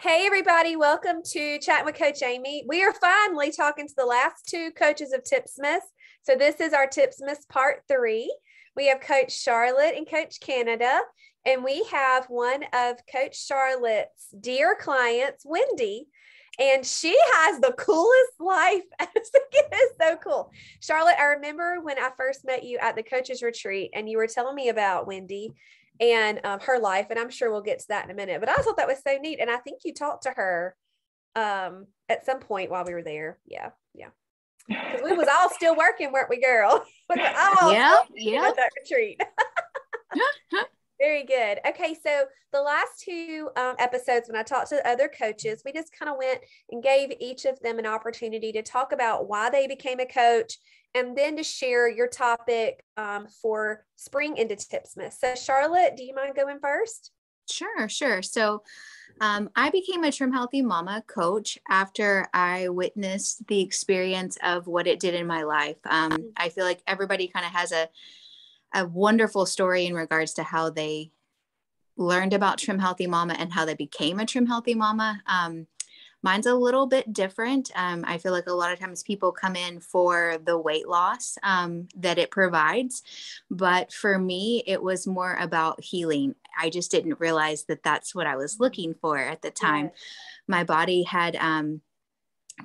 Hey everybody, welcome to Chatting with Coach Amy. We are finally talking to the last two coaches of Tipsmas. So this is our Tipsmas Part 3. We have Coach Charlotte and Coach Canada, and we have one of Coach Charlotte's dear clients, Wendy, and she has the coolest life. It is so cool. Charlotte, I remember when I first met you at the coaches retreat and you were telling me about Wendy and her life, and I'm sure we'll get to that in a minute, but I thought that was so neat. And I think you talked to her at some point while we were there. Yeah. Because we was all still working, weren't we, girl? Yeah. At that retreat. Very good. Okay, so the last two episodes, when I talked to other coaches, we just kind of went and gave each of them an opportunity to talk about why they became a coach, and then to share your topic for spring into Tipsmas. So Charlotte, do you mind going first? Sure. So I became a Trim Healthy Mama coach after I witnessed the experience of what it did in my life. I feel like everybody kind of has a wonderful story in regards to how they learned about Trim Healthy Mama and how they became a Trim Healthy Mama. Mine's a little bit different. I feel like a lot of times people come in for the weight loss that it provides. But for me, it was more about healing. I just didn't realize that that's what I was looking for at the time. Yes. My body had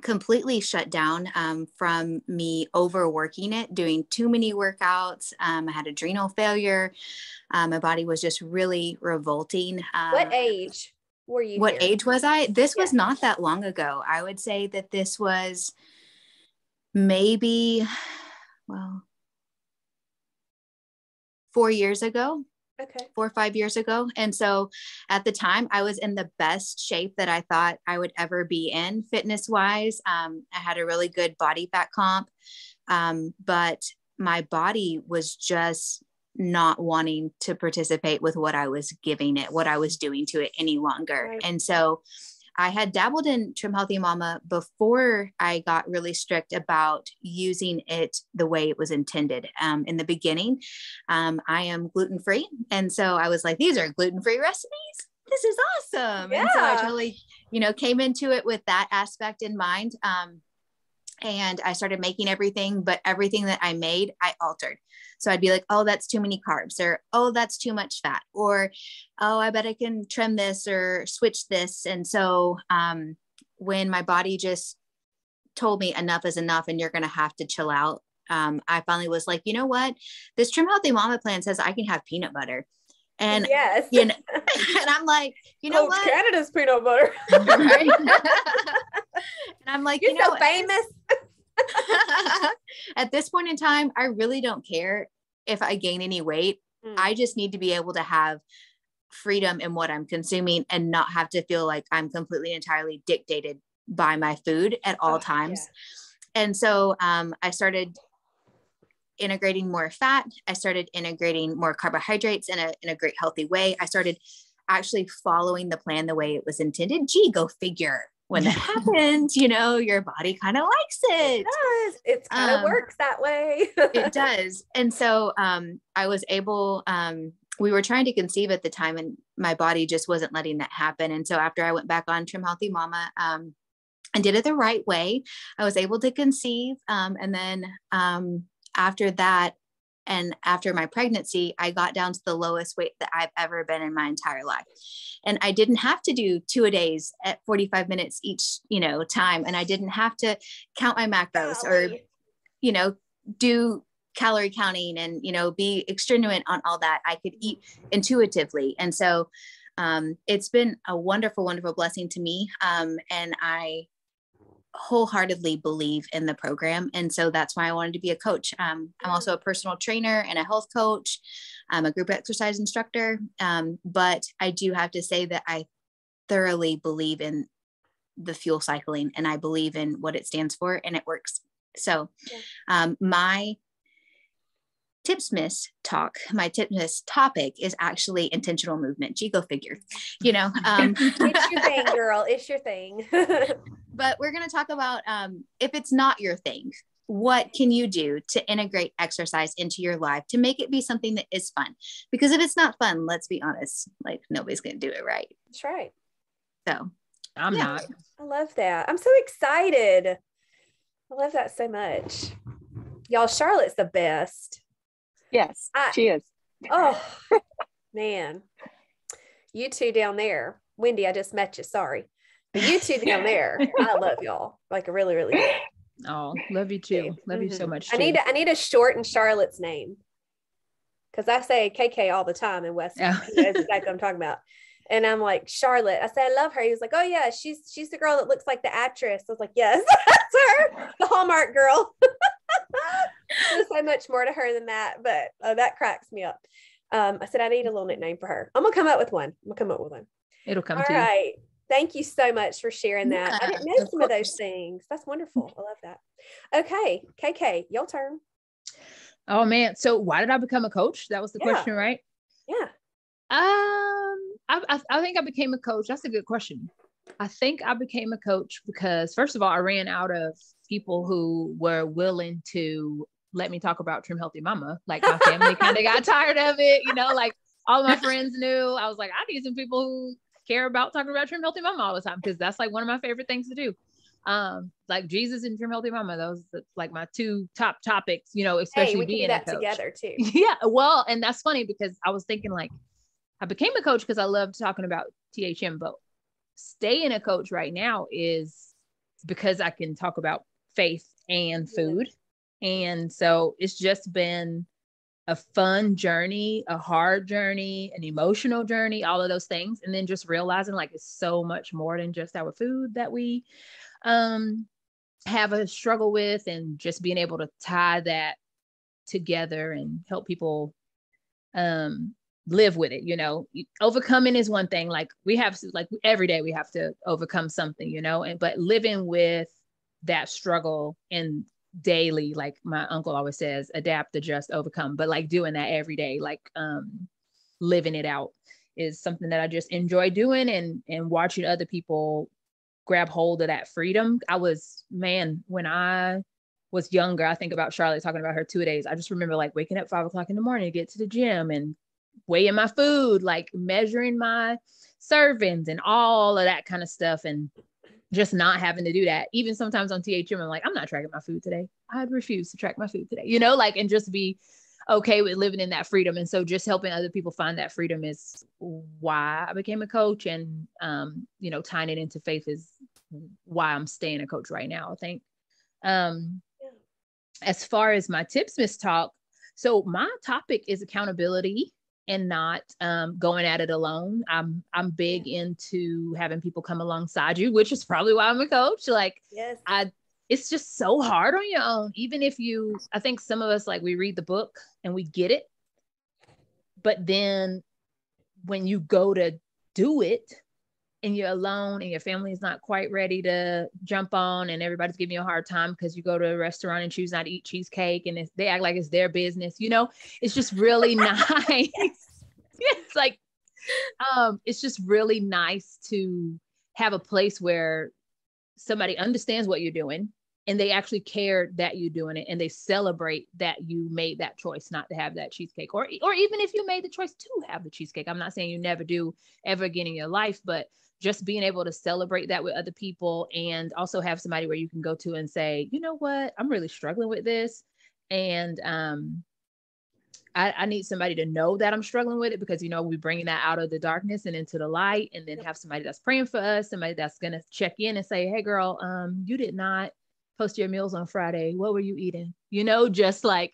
completely shut down from me overworking it, doing too many workouts. I had adrenal failure. My body was just really revolting. What age were you What here? age was I? This was not that long ago. I would say that this was maybe, 4 years ago. Okay. 4 or 5 years ago. And so at the time I was in the best shape that I thought I would ever be in fitness wise. I had a really good body fat comp. But my body was just not wanting to participate with what I was giving it, what I was doing to it any longer. Right. And so I had dabbled in Trim Healthy Mama before I got really strict about using it the way it was intended. In the beginning, I am gluten-free. And so I was like, these are gluten-free recipes. This is awesome. Yeah. And so I totally, came into it with that aspect in mind. And I started making everything, but everything that I made, I altered. So I'd be like, oh, that's too many carbs, or, oh, that's too much fat, or, oh, I bet I can trim this or switch this. And so when my body just told me enough is enough and you're going to have to chill out, I finally was like, you know what? This Trim Healthy Mama plan says I can have peanut butter. And, yes. and I'm like, Coach what? Canada's peanut butter. Right? And I'm like, You're so famous. At this point in time, I really don't care if I gain any weight. I just need to be able to have freedom in what I'm consuming and not have to feel like I'm completely entirely dictated by my food at all times. Yeah. And so I started integrating more fat. I started integrating more carbohydrates in a great healthy way. I started actually following the plan the way it was intended. Gee, go figure. When that happens, your body kind of likes it. It does. It kind of works that way. It does. And so I was able, we were trying to conceive at the time and my body just wasn't letting that happen. And so after I went back on Trim Healthy Mama and did it the right way, I was able to conceive. And then after that, and after my pregnancy, I got down to the lowest weight that I've ever been in my entire life. And I didn't have to do 2-a-days at 45 minutes each, time. And I didn't have to count my macros or, do calorie counting and, be extenuant on all that. I could eat intuitively. And so it's been a wonderful, wonderful blessing to me. And I wholeheartedly believe in the program. And so that's why I wanted to be a coach. I'm also a personal trainer and a health coach. I'm a group exercise instructor. But I do have to say that I thoroughly believe in the fuel cycling and I believe in what it stands for and it works. So my Tipsmas talk, my Tipsmas topic is actually intentional movement. Gee, go figure, It's your thing, girl. It's your thing. But we're going to talk about if it's not your thing, what can you do to integrate exercise into your life to make it be something that is fun? Because if it's not fun, let's be honest, like nobody's going to do it right. That's right. So I'm not. I love that. I'm so excited. I love that so much. Y'all, Charlotte's the best. Yes, she is. Oh, man. You two down there. Wendy, I just met you. Sorry. But you two down there, I love y'all. Like, really, really do. Oh, love you too. Love you so much too. I need to shorten Charlotte's name. Because I say KK all the time in West. Yeah. He knows exactly what I'm talking about. And I'm like, Charlotte. I said, I love her. He was like, oh yeah, she's the girl that looks like the actress. I was like, yes, that's her, the Hallmark girl. There's so much more to her than that, but that cracks me up. I said, I need a little nickname for her. I'm gonna come up with one. It'll come All to right. Thank you so much for sharing that. I didn't know of some of those course. things. That's wonderful. I love that. Okay, KK, your turn. Oh man. So why did I become a coach? That was the question, right? Yeah. I think I became a coach. That's a good question. I think I became a coach because first of all, I ran out of people who were willing to let me talk about Trim Healthy Mama. Like my family kind of got tired of it, you know, like all my friends knew. I was like, I need some people who care about talking about Trim Healthy Mama all the time, because that's like one of my favorite things to do. Like Jesus and Trim Healthy Mama, those like my two top topics, you know, especially we can being do that a coach. together too. Yeah, well, and that's funny because I was thinking like I became a coach because I loved talking about THM, but staying a coach right now is because I can talk about faith and food. And so it's just been a fun journey, a hard journey, an emotional journey, all of those things. And then just realizing like it's so much more than just our food that we have a struggle with, and just being able to tie that together and help people live with it. You know, overcoming is one thing. Like we have to, like every day we have to overcome something, you know, but living with that struggle and daily, like my uncle always says, adapt, adjust, overcome, but like doing that every day, like living it out is something that I just enjoy doing, and watching other people grab hold of that freedom. When I was younger, I think about Charlotte talking about her 2 days. I just remember like waking up 5 o'clock in the morning to get to the gym and weighing my food, like measuring my servings and all of that kind of stuff. And just not having to do that. Even sometimes on THM, I'm like, I'm not tracking my food today. I'd refuse to track my food today, you know, like, and just be okay with living in that freedom. And so just helping other people find that freedom is why I became a coach. And, you know, tying it into faith is why I'm staying a coach right now, I think. As far as my Tipsmas talk, so my topic is accountability and not going at it alone. I'm big into having people come alongside you, which is probably why I'm a coach. Like, yes, it's just so hard on your own. Even if I think some of us, like, we read the book and we get it, but then when you go to do it and you're alone and your family is not quite ready to jump on, and everybody's giving you a hard time because you go to a restaurant and choose not to eat cheesecake, and they act like it's their business, you know, it's just really nice. It's like, it's just really nice to have a place where somebody understands what you're doing and they actually care that you're doing it, and they celebrate that you made that choice not to have that cheesecake, or even if you made the choice to have the cheesecake. I'm not saying you never do ever again in your life, but just being able to celebrate that with other people, and also have somebody where you can go to and say, you know what, I'm really struggling with this. And I need somebody to know that I'm struggling with it, because, you know, we're bringing that out of the darkness and into the light, and then have somebody that's praying for us, somebody that's going to check in and say, hey girl, you did not post your meals on Friday. What were you eating? You know, just like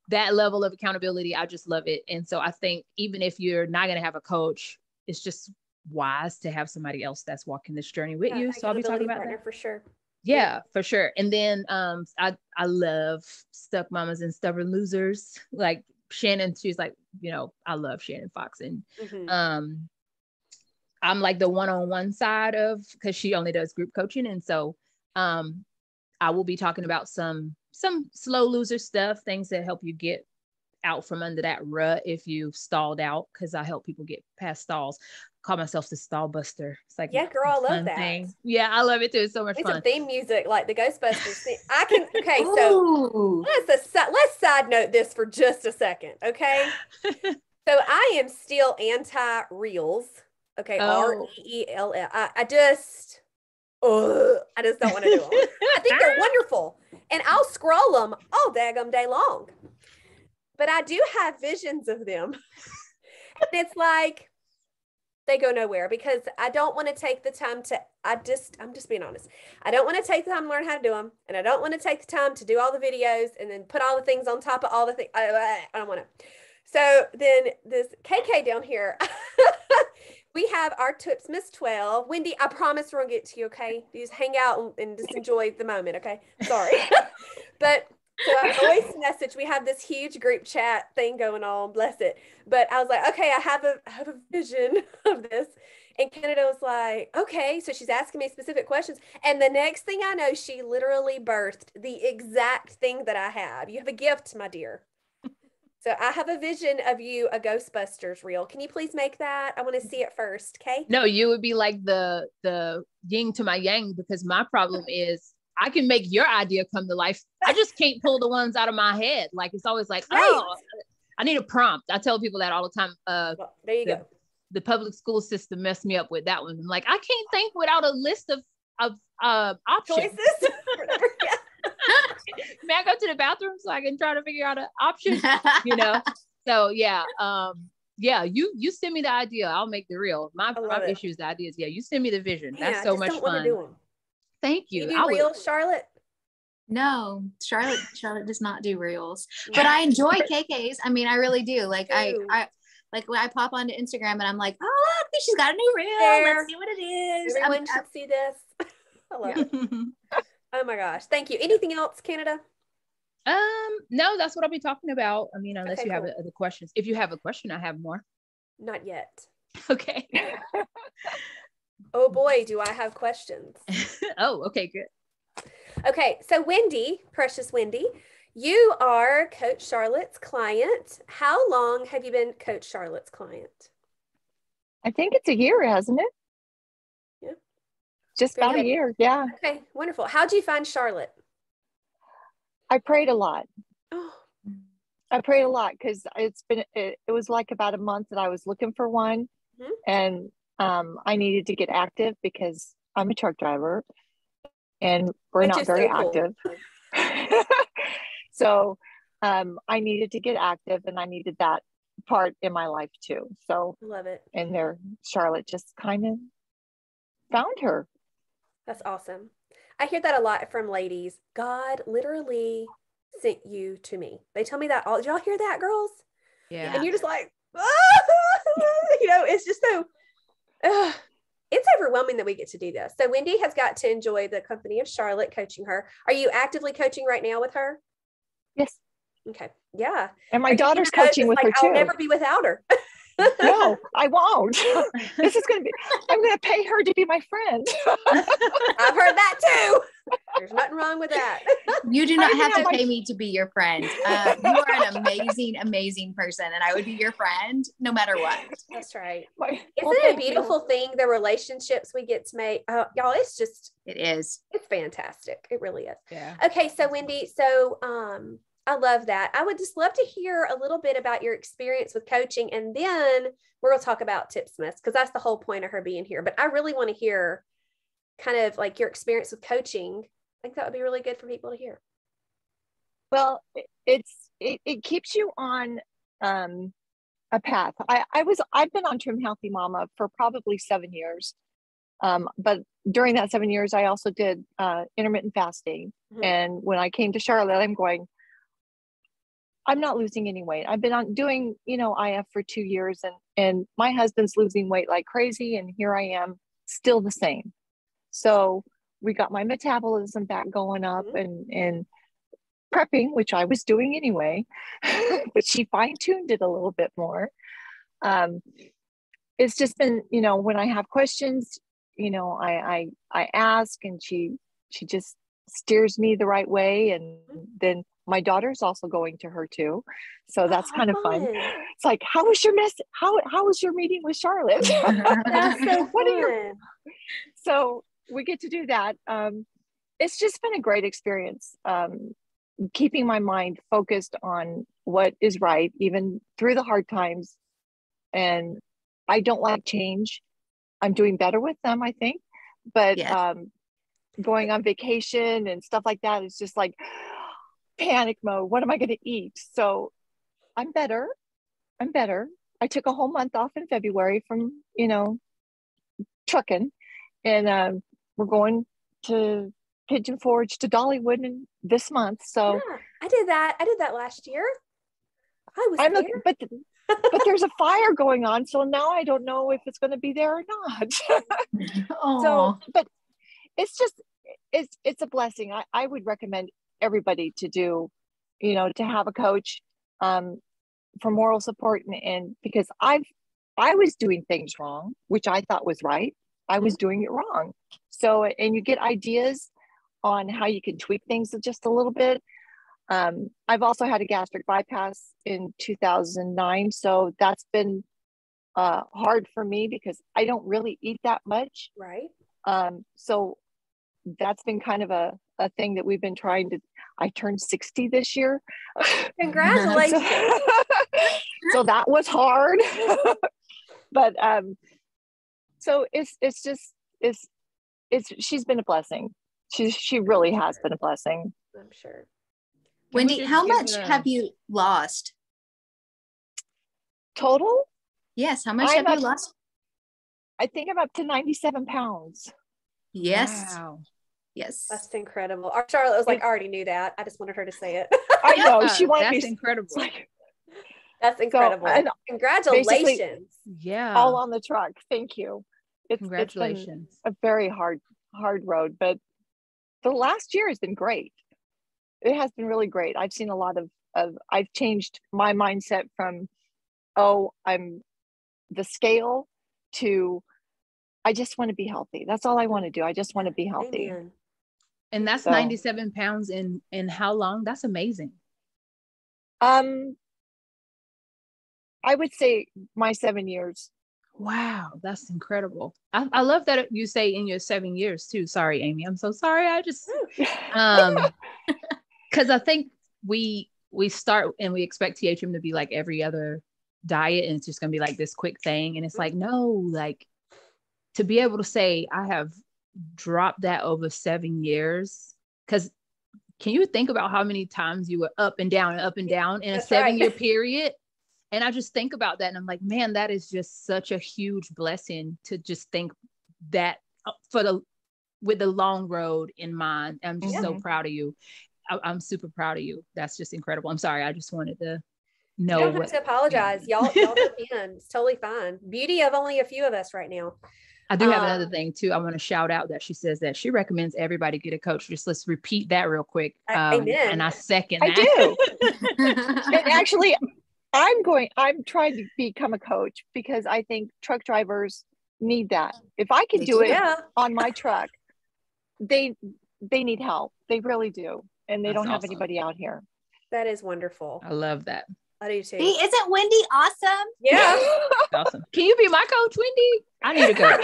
that level of accountability. I just love it. And so I think even if you're not going to have a coach, it's just wise to have somebody else that's walking this journey with you. So I'll be talking about that for sure. Yeah, for sure. And then I love stuck mamas and stubborn losers. Like Shannon, she's like, you know, I love Shannon Fox. And I'm like the one-on-one side of, because she only does group coaching. And so I will be talking about some slow loser stuff, things that help you get out from under that rut if you've stalled out, because I help people get past stalls. Call myself the stall buster. It's like, yeah, girl, I love that. Thing. Yeah, I love it too. It's so much fun. Some theme music like the Ghostbusters thing. I can. Okay, so let's side note this for just a second. Okay, so I am still anti reels. Okay, REELL. I just I just don't want to do them. I think they're wonderful. And I'll scroll them all daggum day long. But I do have visions of them. And it's like, they go nowhere because I don't want to take the time to, I'm just being honest. I don't want to take the time to learn how to do them. And I don't want to take the time to do all the videos and then put all the things on top of all the things. I don't want to. So then this KK down here, we have our TipsMas 12. Wendy, I promise we're going to get to you, okay? You just hang out and just enjoy the moment, okay? Sorry. But so I voice message. We have this huge group chat thing going on, bless it. But I was like, okay, I have a vision of this. And Canada was like, okay. So she's asking me specific questions. And the next thing I know, she literally birthed the exact thing that I have. You have a gift, my dear. So I have a vision of you, a Ghostbusters reel. Can you please make that? I want to see it first, okay? No, you would be like the yin to my yang, because my problem is I can make your idea come to life. I just can't pull the ones out of my head. Like, it's always like, oh, I need a prompt. I tell people that all the time. Well, there you go. The public school system messed me up with that one. I'm like, I can't think without a list of options. Choices? May I go to the bathroom so I can try to figure out an option? So yeah, you send me the idea. I'll make the reel. My issue is the ideas. Yeah, you send me the vision. That's so much fun. Thank you. You do reels, Charlotte? No, Charlotte does not do reels, but I enjoy KKs. I mean, I really do. Like I like when I pop onto Instagram and I'm like, oh, look, she's got a new reel. Let's see what it is. Everyone should see this. I love it. Oh my gosh. Thank you. Anything else, Canada? No, that's what I'll be talking about. I mean, unless you have other questions. If you have a question, I have more. Not yet. Okay. Oh boy, do I have questions. Oh, okay, good. Okay, so Wendy, precious Wendy, you are Coach Charlotte's client. How long have you been Coach Charlotte's client? I think it's a year, hasn't it? Yeah. Just about a year, yeah. Okay, wonderful. How'd you find Charlotte? I prayed a lot. Oh. I prayed a lot because it was like about a month that I was looking for one. Mm-hmm. And I needed to get active because I'm a truck driver and we're not very active. So I needed to get active and I needed that part in my life too. So love it. And there, Charlotte just kind of found her. That's awesome. I hear that a lot from ladies. God literally sent you to me. They tell me that all. Did y'all hear that, girls? Yeah. And you're just like, it's just so, it's overwhelming that we get to do this. So Wendy has got to enjoy the company of Charlotte coaching her. Are you actively coaching right now with her? Yes. Okay. Yeah. And my daughter's coaching with her too. I'll never be without her. No, I won't. I'm going to pay her to be my friend. I've heard that too. There's nothing wrong with that. You do not have to pay me to be your friend. You are an amazing, amazing person, and I would be your friend no matter what. That's right. Isn't it a beautiful thing, the relationships we get to make? Y'all, it is. It's fantastic. It really is. Yeah. Okay, so Wendy, I love that. I would just love to hear a little bit about your experience with coaching, and then we're going to talk about TipsMas because that's the whole point of her being here. But I really want to hear kind of like your experience with coaching. I think that would be really good for people to hear. Well, it keeps you on a path. I've been on Trim Healthy Mama for probably 7 years. But during that 7 years, I also did intermittent fasting. Mm-hmm. And when I came to Charlotte, I'm going, I'm not losing any weight. I've been doing, IF for 2 years and my husband's losing weight like crazy. And here I am still the same. So we got my metabolism back going up and prepping, which I was doing anyway, but she fine-tuned it a little bit more. It's just been, when I have questions, I ask and she just steers me the right way. And then my daughter's also going to her too. So that's kind of fun. It's like, how was your how was your meeting with Charlotte? That's so fun. So we get to do that. It's just been a great experience. Keeping my mind focused on what is right, even through the hard times. And I don't like change. I'm doing better with them, I think. But yes. going on vacation and stuff like that. It's just like panic mode. What am I going to eat? So I'm better. I took a whole month off in February from, trucking, and we're going to Pigeon Forge to Dollywood this month. So yeah, I did that last year. I was there. But there's a fire going on, so now I don't know if it's going to be there or not. So, but it's a blessing. I would recommend everybody to do, to have a coach for moral support, and because I was doing things wrong, which I thought was right. I was doing it wrong. So, and you get ideas on how you can tweak things just a little bit. I've also had a gastric bypass in 2009. So that's been hard for me because I don't really eat that much. Right. So that's been kind of a thing that we've been trying to, I turned 60 this year. Congratulations. So that was hard. But so she's been a blessing. She really has been a blessing. I'm sure. Wendy, how much have you lost? Total? Yes, how much have you lost? I think I'm up to 97 pounds. Yes. Wow. Yes. That's incredible. Our Charlotte was like, I already knew that. I just wanted her to say it. I know. She wanted That's me. incredible. That's incredible. So, congratulations. Yeah. All on the truck. Thank you. Congratulations. It's been a very hard road, but the last year has been great. It has been really great. I've seen a lot of I've changed my mindset from, I'm the scale to, I just want to be healthy. That's all I want to do. I just want to be healthy. Amen. And that's 97 pounds in how long? That's amazing. I would say my 7 years. Wow, that's incredible. I love that you say in your 7 years too. Sorry, Amy. I'm so sorry. I just because I think we start and we expect THM to be like every other diet, and it's just gonna be like this quick thing. And it's like, no, like to be able to say I have dropped that over 7 years. Because can you think about how many times you were up and down in a 7-year period? And I just think about that and I'm like, man, that is just such a huge blessing to just think that with the long road in mind. I'm just so proud of you. I'm super proud of you. That's just incredible. I'm sorry. I just wanted to know. You don't have to apologize. Y'all jump in. It's totally fine. Beauty of only a few of us right now. I do have another thing too. I want to shout out that she says that she recommends everybody get a coach. Just let's repeat that real quick. Amen. And I second that. I do. And actually, I'm trying to become a coach because I think truck drivers need that. If I can do it on my truck, they need help. They really do. And they don't have anybody out here. That is wonderful. I love that. I do too. See, isn't Wendy awesome? Yeah. Awesome. Can you be my coach, Wendy? I need a coach.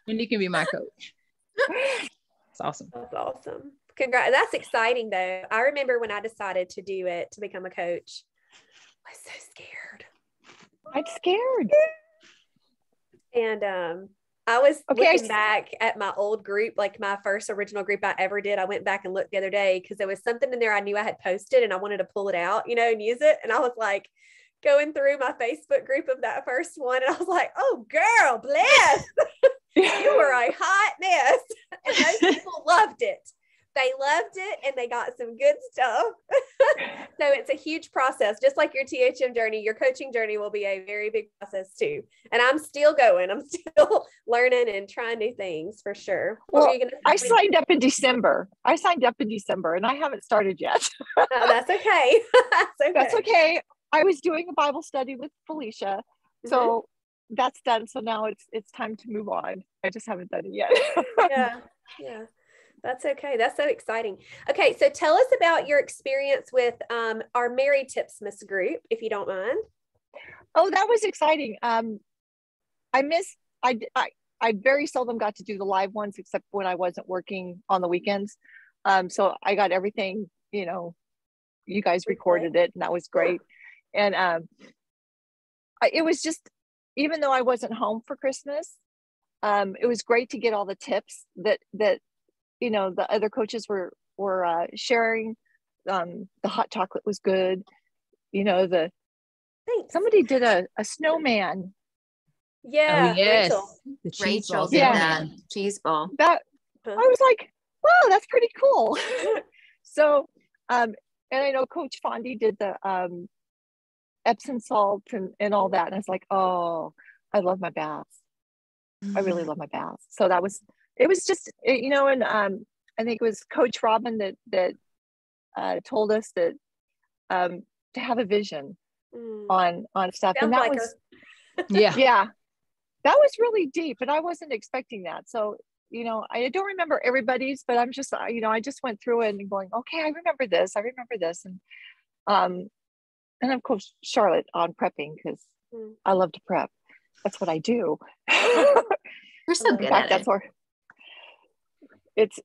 Wendy can be my coach. It's awesome. That's awesome. Congrats. That's exciting though. I remember when I decided to do it, to become a coach, I was so scared. I'm scared. And I was looking back at my old group, like my first original group I ever did. I went back and looked the other day because there was something in there I knew I had posted and I wanted to pull it out, and use it. And I was like going through my Facebook group of that first one. And I was like, oh girl, bless. You were a hot mess. And those people loved it. They loved it and they got some good stuff. So it's a huge process. Just like your THM journey, your coaching journey will be a very big process too. And I'm still going. I'm still learning and trying new things for sure. Well, I signed up in December. And I haven't started yet. No, that's okay. That's okay. I was doing a Bible study with Felicia. So that's done. So now it's time to move on. I just haven't done it yet. Yeah. That's okay. That's so exciting. Okay. So tell us about your experience with our Married Tipsmas group, if you don't mind. Oh, that was exciting. I very seldom got to do the live ones except when I wasn't working on the weekends. So I got everything, you guys recorded it and that was great. And it was just, even though I wasn't home for Christmas, it was great to get all the tips that you know, the other coaches were sharing. The hot chocolate was good. You know, Thanks. somebody did a snowman. Yeah. Oh, yes. Rachel. The cheese Rachel ball. did Yeah. that cheese ball. That Huh. I was like, wow, that's pretty cool. So, and I know Coach Fondy did the Epsom salt and all that. And I was like, oh, I love my baths. I really love my baths. So it was just, you know, and I think it was Coach Robin that told us that to have a vision on stuff. Sounds and that like was, Yeah. that was really deep, and I wasn't expecting that. So, you know, I don't remember everybody's, but I'm just, you know, I just went through it and going, okay, I remember this. And of course, Charlotte on prepping, because I love to prep. That's what I do. We're so good In fact, at that's it. where it's,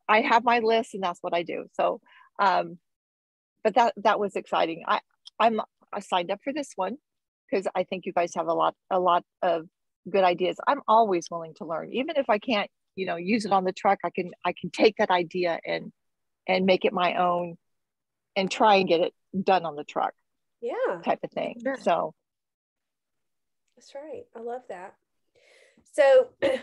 I have my list and that's what I do. So, but that was exciting. I signed up for this one because I think you guys have a lot of good ideas. I'm always willing to learn, even if I can't, you know, use it on the truck. I can take that idea and make it my own and try and get it done on the truck. Yeah. Type of thing. Sure. So that's right. I love that. So it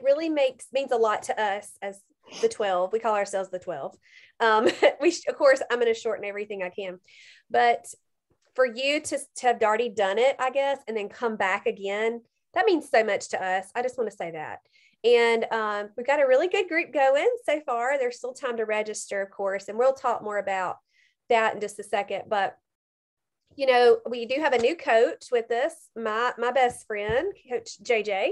really means a lot to us as the 12. We call ourselves the 12. Of course, I'm going to shorten everything I can, but for you to have already done it, I guess, and then come back again, that means so much to us. I just want to say that. And we've got a really good group going so far. There's still time to register, of course, and we'll talk more about that in just a second. But you know, we do have a new coach with us, my best friend, Coach JJ.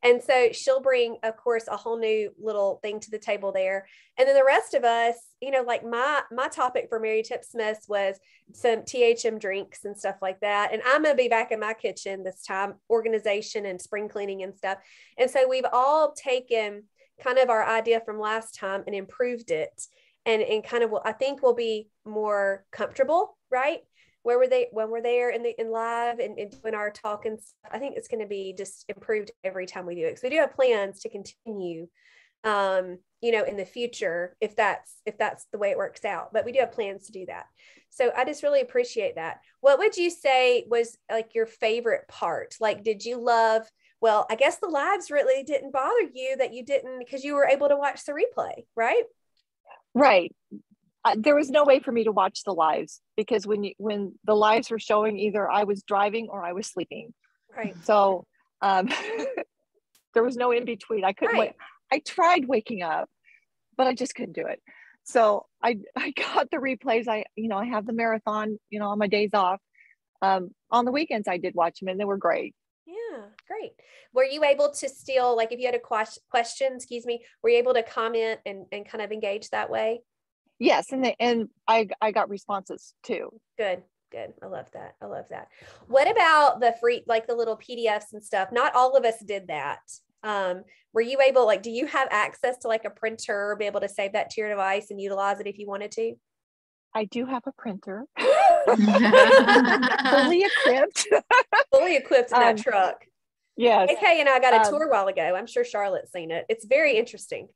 And so she'll bring, of course, a whole new little thing to the table there. And then the rest of us, you know, like my topic for Mary Tipsmas was some THM drinks and stuff like that. And I'm going to be back in my kitchen this time, organization and spring cleaning and stuff. And so we've all taken kind of our idea from last time and improved it. And kind of, I think we'll be more comfortable, right? When we're there in live and doing our talk and stuff. I think it's going to be just improved every time we do it. So we do have plans to continue, you know, in the future, if that's the way it works out, but we do have plans to do that. So I just really appreciate that. What would you say was like your favorite part? Like, did you love, well, I guess the lives really didn't bother you that you didn't, because you were able to watch the replay, right? Right. There was no way for me to watch the lives because when the lives were showing, either I was driving or I was sleeping. Right. So there was no in between. I couldn't wait. I tried waking up, but I just couldn't do it. So I got the replays. I have the marathon, you know, on my days off. On the weekends, I did watch them and they were great. Yeah, great. Were you able to still, like, if you had a question, were you able to comment and kind of engage that way? Yes, and I got responses too. Good. I love that. What about the free, like the little PDFs and stuff? Not all of us did that. Were you able, like, do you have access to like a printer or be able to save that to your device and utilize it if you wanted to? I do have a printer. Fully equipped in that truck. Yes. AK and I got a tour a while ago. I'm sure Charlotte's seen it. It's very interesting.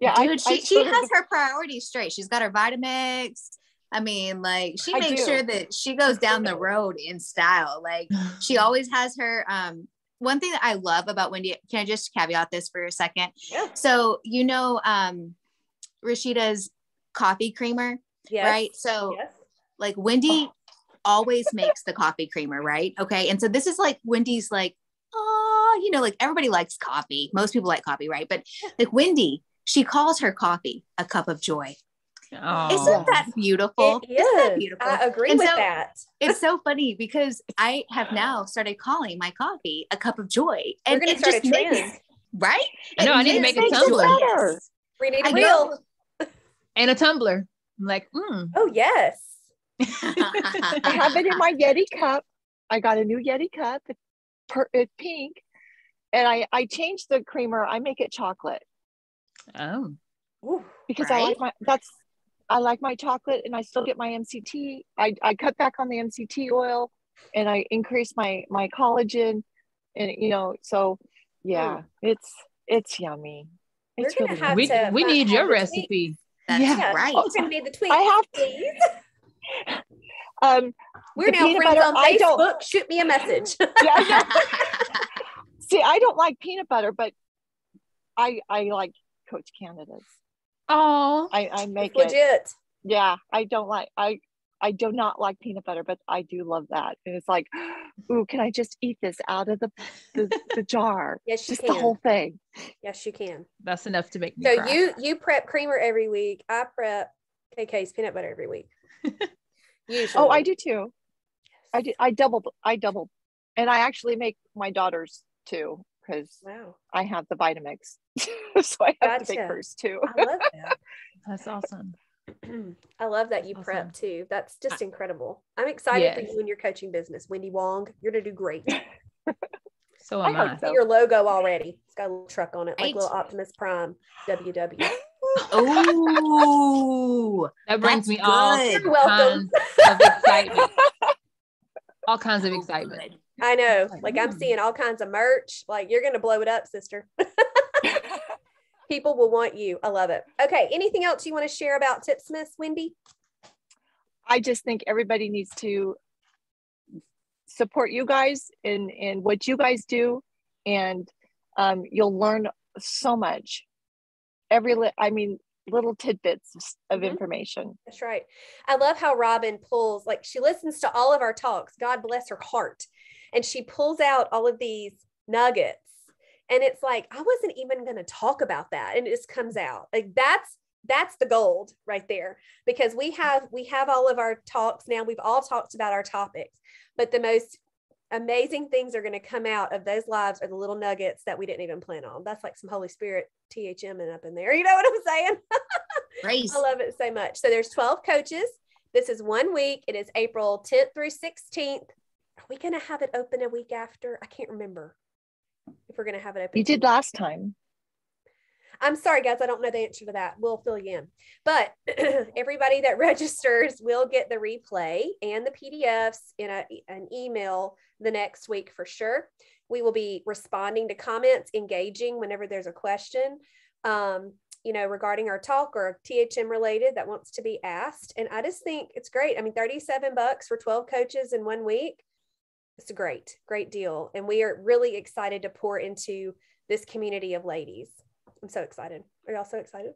Yeah, dude, she has her priorities straight. She's got her Vitamix. I mean, like, she makes sure that she goes down the road in style. Like, she always has her, one thing that I love about Wendy, can I just caveat this for a second? Yeah. So, you know, Rashida's coffee creamer, right? So like Wendy always makes the coffee creamer, right? Okay. And so this is like Wendy's like, oh, you know, like everybody likes coffee. Most people like coffee, right? But like Wendy, she calls her coffee a cup of joy. Oh. Isn't that beautiful? It is. Isn't that beautiful? I agree with that. It's so funny because I have now started calling my coffee a cup of joy. And we're going to start a trend. Right? I know, I need to make a tumbler. We need a wheel. And a tumbler. I'm like, Oh, yes. I have it in my Yeti cup. I got a new Yeti cup. It's pink. And I changed the creamer. I make it chocolate. Oh. Because I like my chocolate and I still get my MCT. I cut back on the MCT oil and I increase my collagen and, you know, so yeah, it's yummy. We're going to have we to need your have the recipe. That's Yeah, right. We're going to need the tweets. I have please. We're the now peanut friends butter, on I don't- Facebook. Shoot me a message. Yeah, see, I don't like peanut butter, but I like Coach Canada's. Oh, I make It's it. legit. Yeah, I do not like peanut butter, but I do love that. And it's like, ooh, can I just eat this out of the jar? Yes, you just can. the whole thing. Yes, you can. that's enough to make me So cry. you prep creamer every week. I prep KK's peanut butter every week. Usually. Oh, I do too. I double, and I actually make my daughter's too because Wow. I have the Vitamix, so I have to make Gotcha. hers too. I love that. That's awesome. I love that you Awesome. prep too. That's just incredible. I'm excited for Yes. you and your coaching business, Wendy Wong. You're gonna do great. So I am hope I. so. Your logo already. It's got a little truck on it, like Right. little Optimus Prime. WW. Oh, That brings that's me all good. You're welcome. kinds of excitement. All kinds of So excitement. good. I know. Like, Like I'm seeing all kinds of merch. Like you're gonna blow it up, sister. People will want you. I love it. Okay. Anything else you want to share about Tipsmas, Wendy? I just think everybody needs to support you guys in what you guys do, and you'll learn so much. Little tidbits of Mhm. information. That's right. I love how Robin pulls, like she listens to all of our talks. God bless her heart. And she pulls out all of these nuggets. And it's like, I wasn't even going to talk about that. And it just comes out. Like that's the gold right there. Because we have all of our talks now. We've all talked about our topics. But the most amazing things are going to come out of those lives are the little nuggets that we didn't even plan on. That's like some Holy Spirit THM up in there. You know what I'm saying? Grace. I love it so much. So there's 12 coaches. This is 1 week. It is April 10th through 16th. Are we going to have it open a week after? I can't remember if we're going to have it open. You did last time. I'm sorry, guys. I don't know the answer to that. We'll fill you in. But everybody that registers will get the replay and the PDFs in an email the next week for sure. We will be responding to comments, engaging whenever there's a question, regarding our talk or THM related that wants to be asked. And I just think it's great. I mean, $37 for 12 coaches in 1 week. It's a great deal. And we are really excited to pour into this community of ladies. I'm so excited. Are y'all so excited?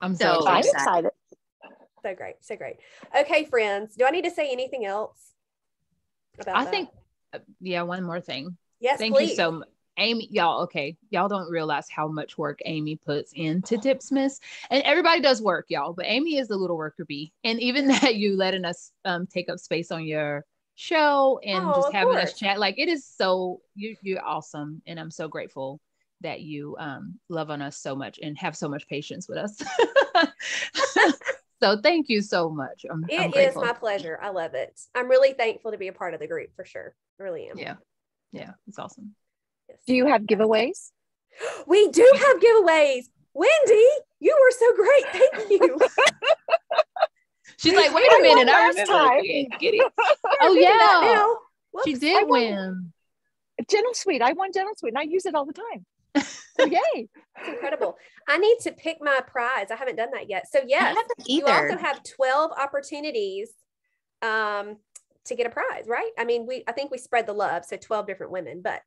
I'm So so I'm excited. excited. So great. Okay, friends. Do I need to say anything else about I that? think, one more thing. Yes, Thank please. you so much. Amy, y'all don't realize how much work Amy puts into Tipsmas, and everybody does work, y'all, but Amy is the little worker bee. And even that you letting us take up space on your show and Oh, just of having us course. chat, like it is so you're awesome, and I'm so grateful that you love on us so much and have so much patience with us. So thank you so much. I'm It is grateful. my pleasure. I love it. I'm really thankful to be a part of the group for sure. I really am. Yeah, it's awesome. Yes. Do you have giveaways? We do have giveaways. Wendy, you were so great. Thank you. She's like, wait a I minute, won I last remember. time. Get it. Oh Thinking that yeah, now. she Whoops, did I won. win. Gentle Sweet. I won Gentle Sweet, and I use it all the time. So yay! It's incredible. I need to pick my prize. I haven't done that yet. So I yes, haven't you either. also have 12 opportunities to get a prize, right? I mean, I think we spread the love, so 12 different women, but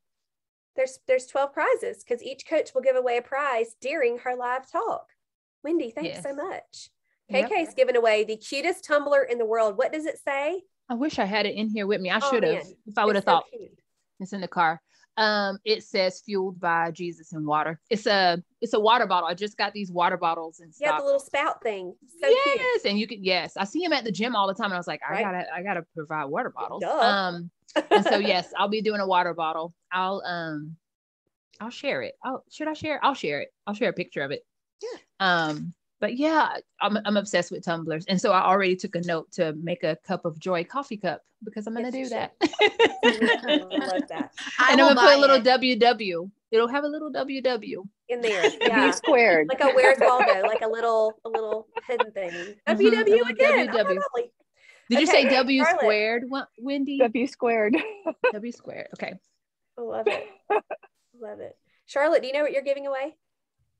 there's 12 prizes because each coach will give away a prize during her live talk. Wendy, thanks so much. Yep. KK's giving away the cutest tumbler in the world. What does it say? I wish I had it in here with me. I Oh, should have, man. if I would have It's so thought. cute. It's in the car. It says fueled by Jesus and water. It's a water bottle. I just got these water bottles in stock. Yeah, the little spout thing. So yes, cute. and you can I see him at the gym all the time, and I was like, Right. I gotta provide water bottles. Duh. And so yes, I'll be doing a water bottle. I'll share it. Should I share? I'll share it. I'll share a picture of it. Yeah. But yeah, I'm obsessed with tumblers, and so I already took a note to make a cup of joy coffee cup because I'm gonna do that. I love that. And I'm gonna put a little WW. It'll have a little WW In there. Yeah. B squared. Like a Where's Waldo, like a little hidden thing. WW again. Oh, WW. golly. Did you Okay, say W Charlotte. squared, Wendy? W squared. W squared. Okay. I love it. Love it. Charlotte, do you know what you're giving away?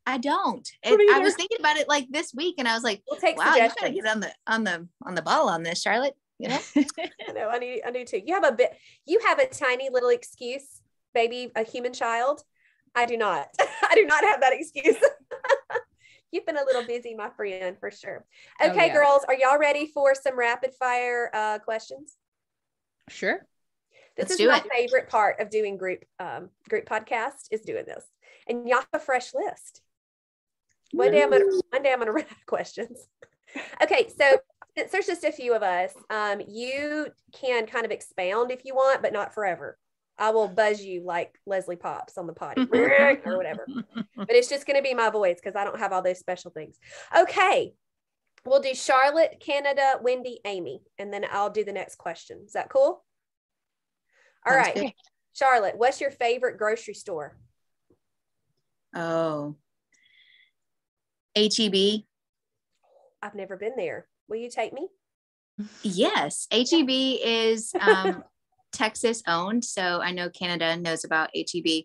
I don't. Me I either. was thinking about it like this week, and I was like, We'll take wow, you gotta suggestions. get on the ball on this, Charlotte. You know? I know, I need to. You have a tiny little excuse, baby, a human child. I do not. I do not have that excuse. You've been a little busy, my friend, for sure. Okay, girls, are y'all ready for some rapid fire questions? Sure. This is my favorite part of doing group podcast is doing this. And y'all have a fresh list. One day I'm gonna run out of questions. Okay, so since there's just a few of us, you can kind of expound if you want, but not forever. I will buzz you like Leslie Pops on the potty or whatever. But it's just going to be my voice because I don't have all those special things. Okay, we'll do Charlotte, Canada, Wendy, Amy, and then I'll do the next question. Is that cool? All right, good. Charlotte, what's your favorite grocery store? Oh, HEB. I've never been there. Will you take me? Yes, HEB is Texas owned. So I know Canada knows about HEB.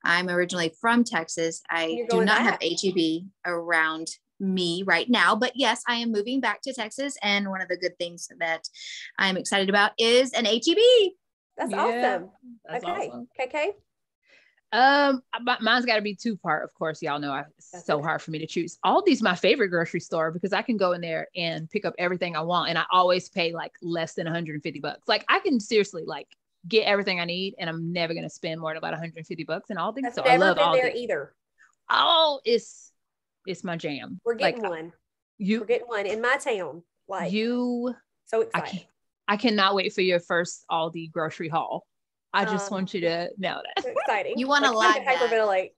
I'm originally from Texas. I do not have HEB around me right now, but yes, I am moving back to Texas. And one of the good things that I'm excited about is an HEB. That's awesome. That's okay. Awesome. KK? Mine's got to be two-part. Of course, y'all know it's so hard for me to choose. Aldi's my favorite grocery store because I can go in there and pick up everything I want, and I always pay like less than $150. Like I can seriously like get everything I need, and I'm never gonna spend more than about $150 in Aldi. So I love Aldi. There either. Oh, it's my jam. We're getting one. We're getting one in my town. Like so excited. I cannot wait for your first Aldi grocery haul. I just want you to know that. So exciting. You want to hyperventilate.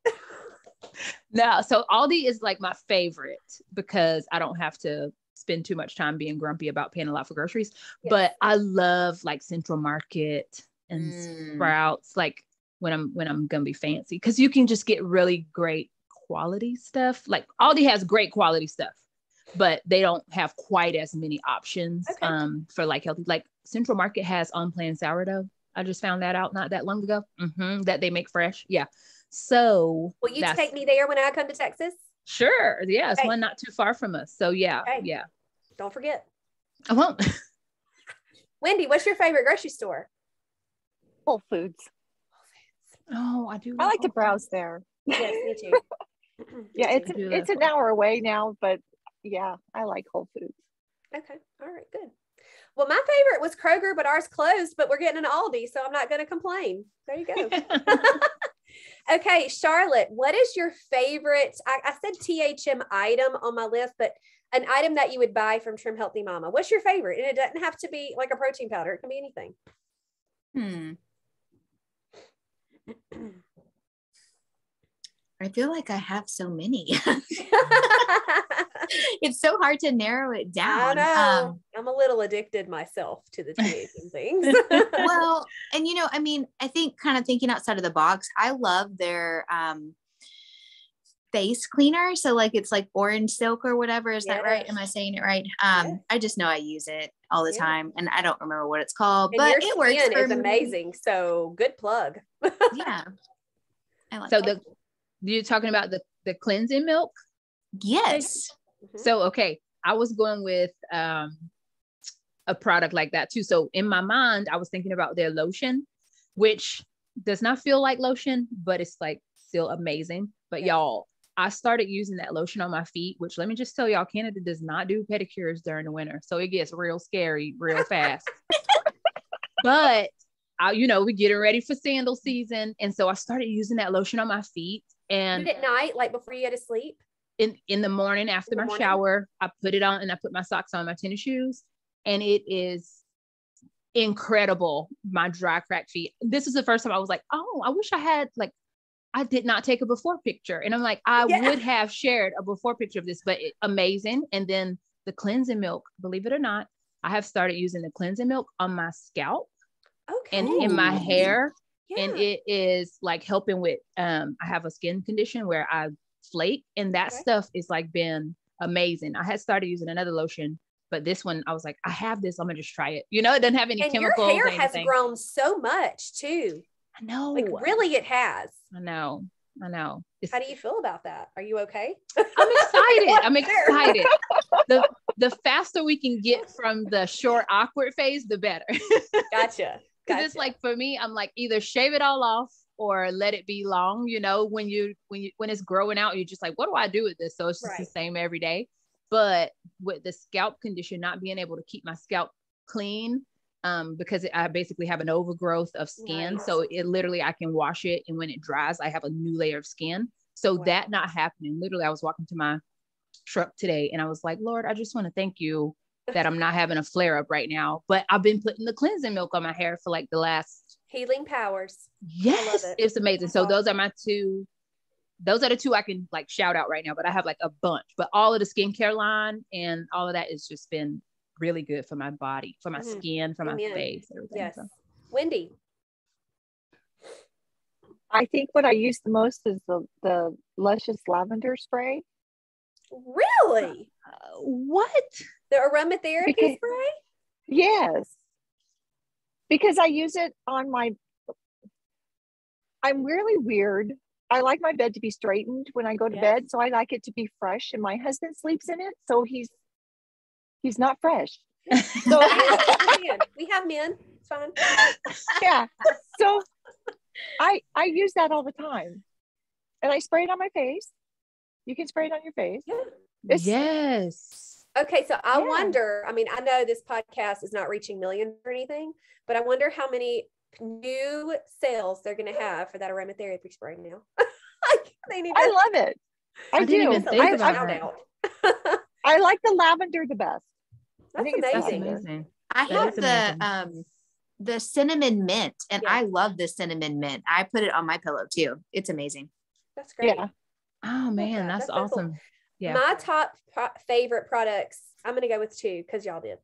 No, so Aldi is like my favorite because I don't have to spend too much time being grumpy about paying a lot for groceries. Yes. But I love like Central Market and Sprouts, like when I'm gonna be fancy, because you can just get really great quality stuff. Like Aldi has great quality stuff, but they don't have quite as many options for like healthy. Like Central Market has unplanned sourdough. I just found that out not that long ago, that they make fresh. Yeah. So will you take me there when I come to Texas? Sure. Yeah. It's one not too far from us. So yeah. Okay. Yeah. Don't forget. I won't. Wendy, what's your favorite grocery store? Whole Foods. Oh, I do. I like to browse there. Yes, me too. Yeah, it's an hour away now, but yeah, I like Whole Foods. Okay. All right, good. Well, my favorite was Kroger, but ours closed, but we're getting an Aldi, so I'm not going to complain. There you go. Okay, Charlotte, what is your favorite? I said THM item on my list, but an item that you would buy from Trim Healthy Mama. What's your favorite? And it doesn't have to be like a protein powder. It can be anything. I feel like I have so many. It's so hard to narrow it down. I know. I'm a little addicted myself to the THM things. Well, and I mean, I think kind of thinking outside of the box, I love their face cleaner. So like it's like orange silk or whatever. Is that right? Am I saying it right? I just know I use it all the time, and I don't remember what it's called, and but it works. It's amazing. So good plug. Yeah. I like so you're talking about the cleansing milk? Yes. So, okay. I was going with a product like that too. So in my mind, I was thinking about their lotion, which does not feel like lotion, but it's like still amazing. But y'all, I started using that lotion on my feet, which let me just tell y'all, Canada does not do pedicures during the winter. So it gets real scary real fast. But we getting ready for sandal season. And so I started using that lotion on my feet. And at night, like before you go to sleep? In the morning after my shower, I put it on and I put my socks on, my tennis shoes, and it is incredible. My dry, cracked feet. This is the first time I was like, oh, I wish I had I did not take a before picture. And I'm like, I would have shared a before picture of this, but amazing. And then the cleansing milk, believe it or not, I have started using the cleansing milk on my scalp and in my hair. Yeah. And it is like helping with, I have a skin condition where I flake, and that stuff is like been amazing. I had started using another lotion, but this one I was like, I have this, I'm gonna just try it. It doesn't have any chemicals. Your hair has grown so much too. I know. Like really it has. I know. I know. How do you feel about that? Are you okay? I'm excited. I'm excited. The faster we can get from the short awkward phase, the better. Gotcha. Because it's like, for me, I'm like, either shave it all off or let it be long. You know, when it's growing out, you're just like, what do I do with this? So it's just the same every day. But with the scalp condition, not being able to keep my scalp clean, because I basically have an overgrowth of skin. Nice. So it literally, I can wash it, and when it dries, I have a new layer of skin. So that not happening. Literally, I was walking to my truck today and I was like, Lord, I just want to thank you that I'm not having a flare up right now. But I've been putting the cleansing milk on my hair for like the last healing powers. Yes, I love it. It's amazing. That's so awesome. those are the two I can like shout out right now, but I have like a bunch. But all of the skincare line and all of that has just been really good for my body, for my skin, for my face, everything. Yes. So. Wendy. I think what I use the most is the Luscious Lavender Spray. Really? What? The aromatherapy spray? Yes. Because I use it on I'm really weird. I like my bed to be straightened when I go to bed. So I like it to be fresh, and my husband sleeps in it. So he's not fresh. So we have men. It's fine. Yeah. So I use that all the time, and I spray it on my face. You can spray it on your face. Yeah. Yes. Okay. So I wonder, I mean, I know this podcast is not reaching millions or anything, but I wonder how many new sales they're going to have for that aromatherapy spray now. I love it. I do. Didn't even think about it. I like the lavender the best. That's amazing. I have the cinnamon mint, and I love the cinnamon mint. I put it on my pillow too. It's amazing. That's great. Yeah. Oh man, that's awesome. Cool. Yeah. My top favorite products, I'm going to go with two because y'all did.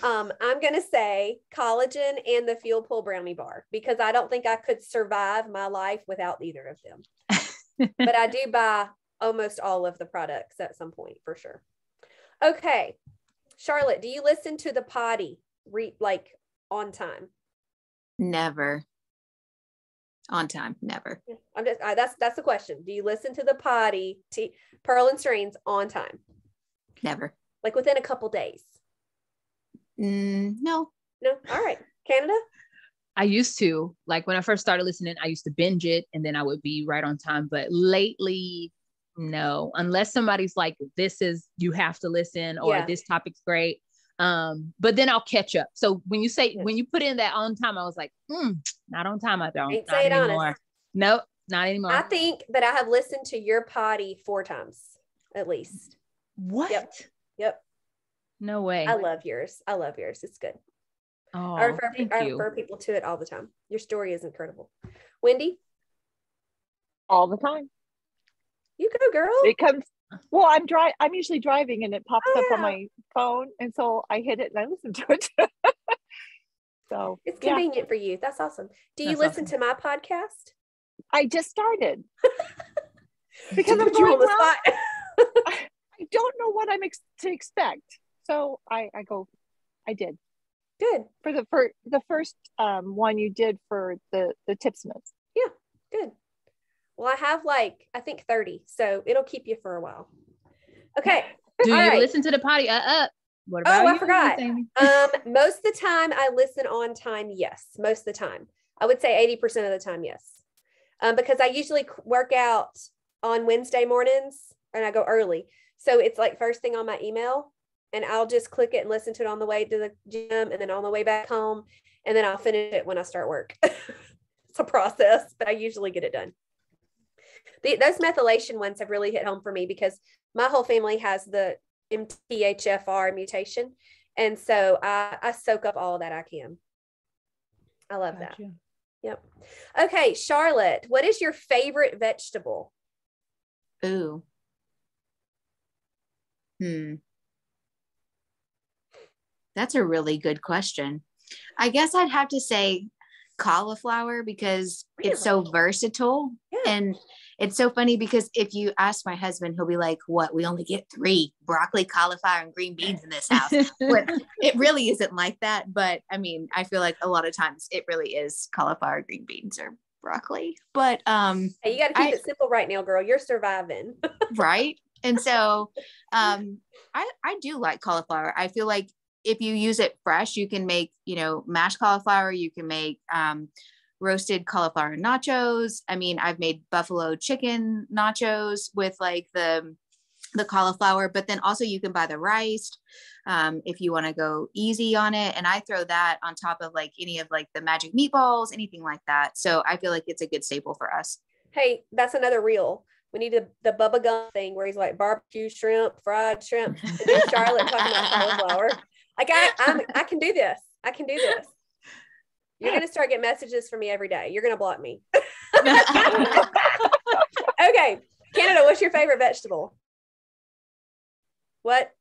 I'm going to say collagen and the Fuel Pull Brownie Bar, because I don't think I could survive my life without either of them. But I do buy almost all of the products at some point for sure. Okay. Charlotte, do you listen to the potty like on time? Never. On time, never. I'm just that's the question. Do you listen to the potty Pearl and Strains on time? Never. Like within a couple days? No. All right. Canada? I used to, like when I first started listening, I used to binge it and then I would be right on time. But lately, no, unless somebody's like, you have to listen, or this topic's great. But then I'll catch up. So when you put in that on time, I was like, not on time. I don't. Ain't not anymore. Honest. Nope, not anymore. I think that I have listened to your potty 4 times at least. What? Yep. No way. I love yours. It's good. Oh, I refer people to it all the time. Your story is incredible. Wendy? All the time. You go, girl. It comes. Well, I'm usually driving and it pops up on my phone, and so I hit it and I listen to it. So it's convenient for you. That's awesome. Do you listen to my podcast? I just started because I'm going, well, I don't know what to expect, so I did good for the first one you did for the Tipsmas. Yeah, good. Well, I have I think 30, so it'll keep you for a while. Okay. Do you listen to the potty? What about you? I forgot. Most of the time I listen on time. Yes. Most of the time. I would say 80% of the time. Yes. Because I usually work out on Wednesday mornings and I go early. So it's like first thing on my email, and I'll just click it and listen to it on the way to the gym and then on the way back home. And then I'll finish it when I start work. It's a process, but I usually get it done. Those methylation ones have really hit home for me because my whole family has the MTHFR mutation. And so I soak up all that I can. I love that. Yep. Okay, Charlotte, what is your favorite vegetable? Ooh. That's a really good question. I guess I'd have to say cauliflower because it's so versatile. And it's so funny because if you ask my husband, he'll be like, what, we only get 3 broccoli, cauliflower, and green beans in this house. But it really isn't like that. But I mean, I feel like a lot of times it really is cauliflower, green beans, or broccoli, but hey, you got to keep it simple right now, girl. You're surviving. Right. And so I do like cauliflower. I feel like if you use it fresh, you can make, mashed cauliflower, you can make roasted cauliflower nachos. I mean, I've made buffalo chicken nachos with like the cauliflower, but then also you can buy the rice if you want to go easy on it. And I throw that on top of like any of like the magic meatballs, anything like that. So I feel like it's a good staple for us. Hey, that's another reel. We need the Bubba Gump thing where he's like barbecue shrimp, fried shrimp, and then Charlotte talking about cauliflower. Like I can do this. I can do this. You're gonna start getting messages from me every day. You're gonna block me. Okay, Canada, what's your favorite vegetable? What?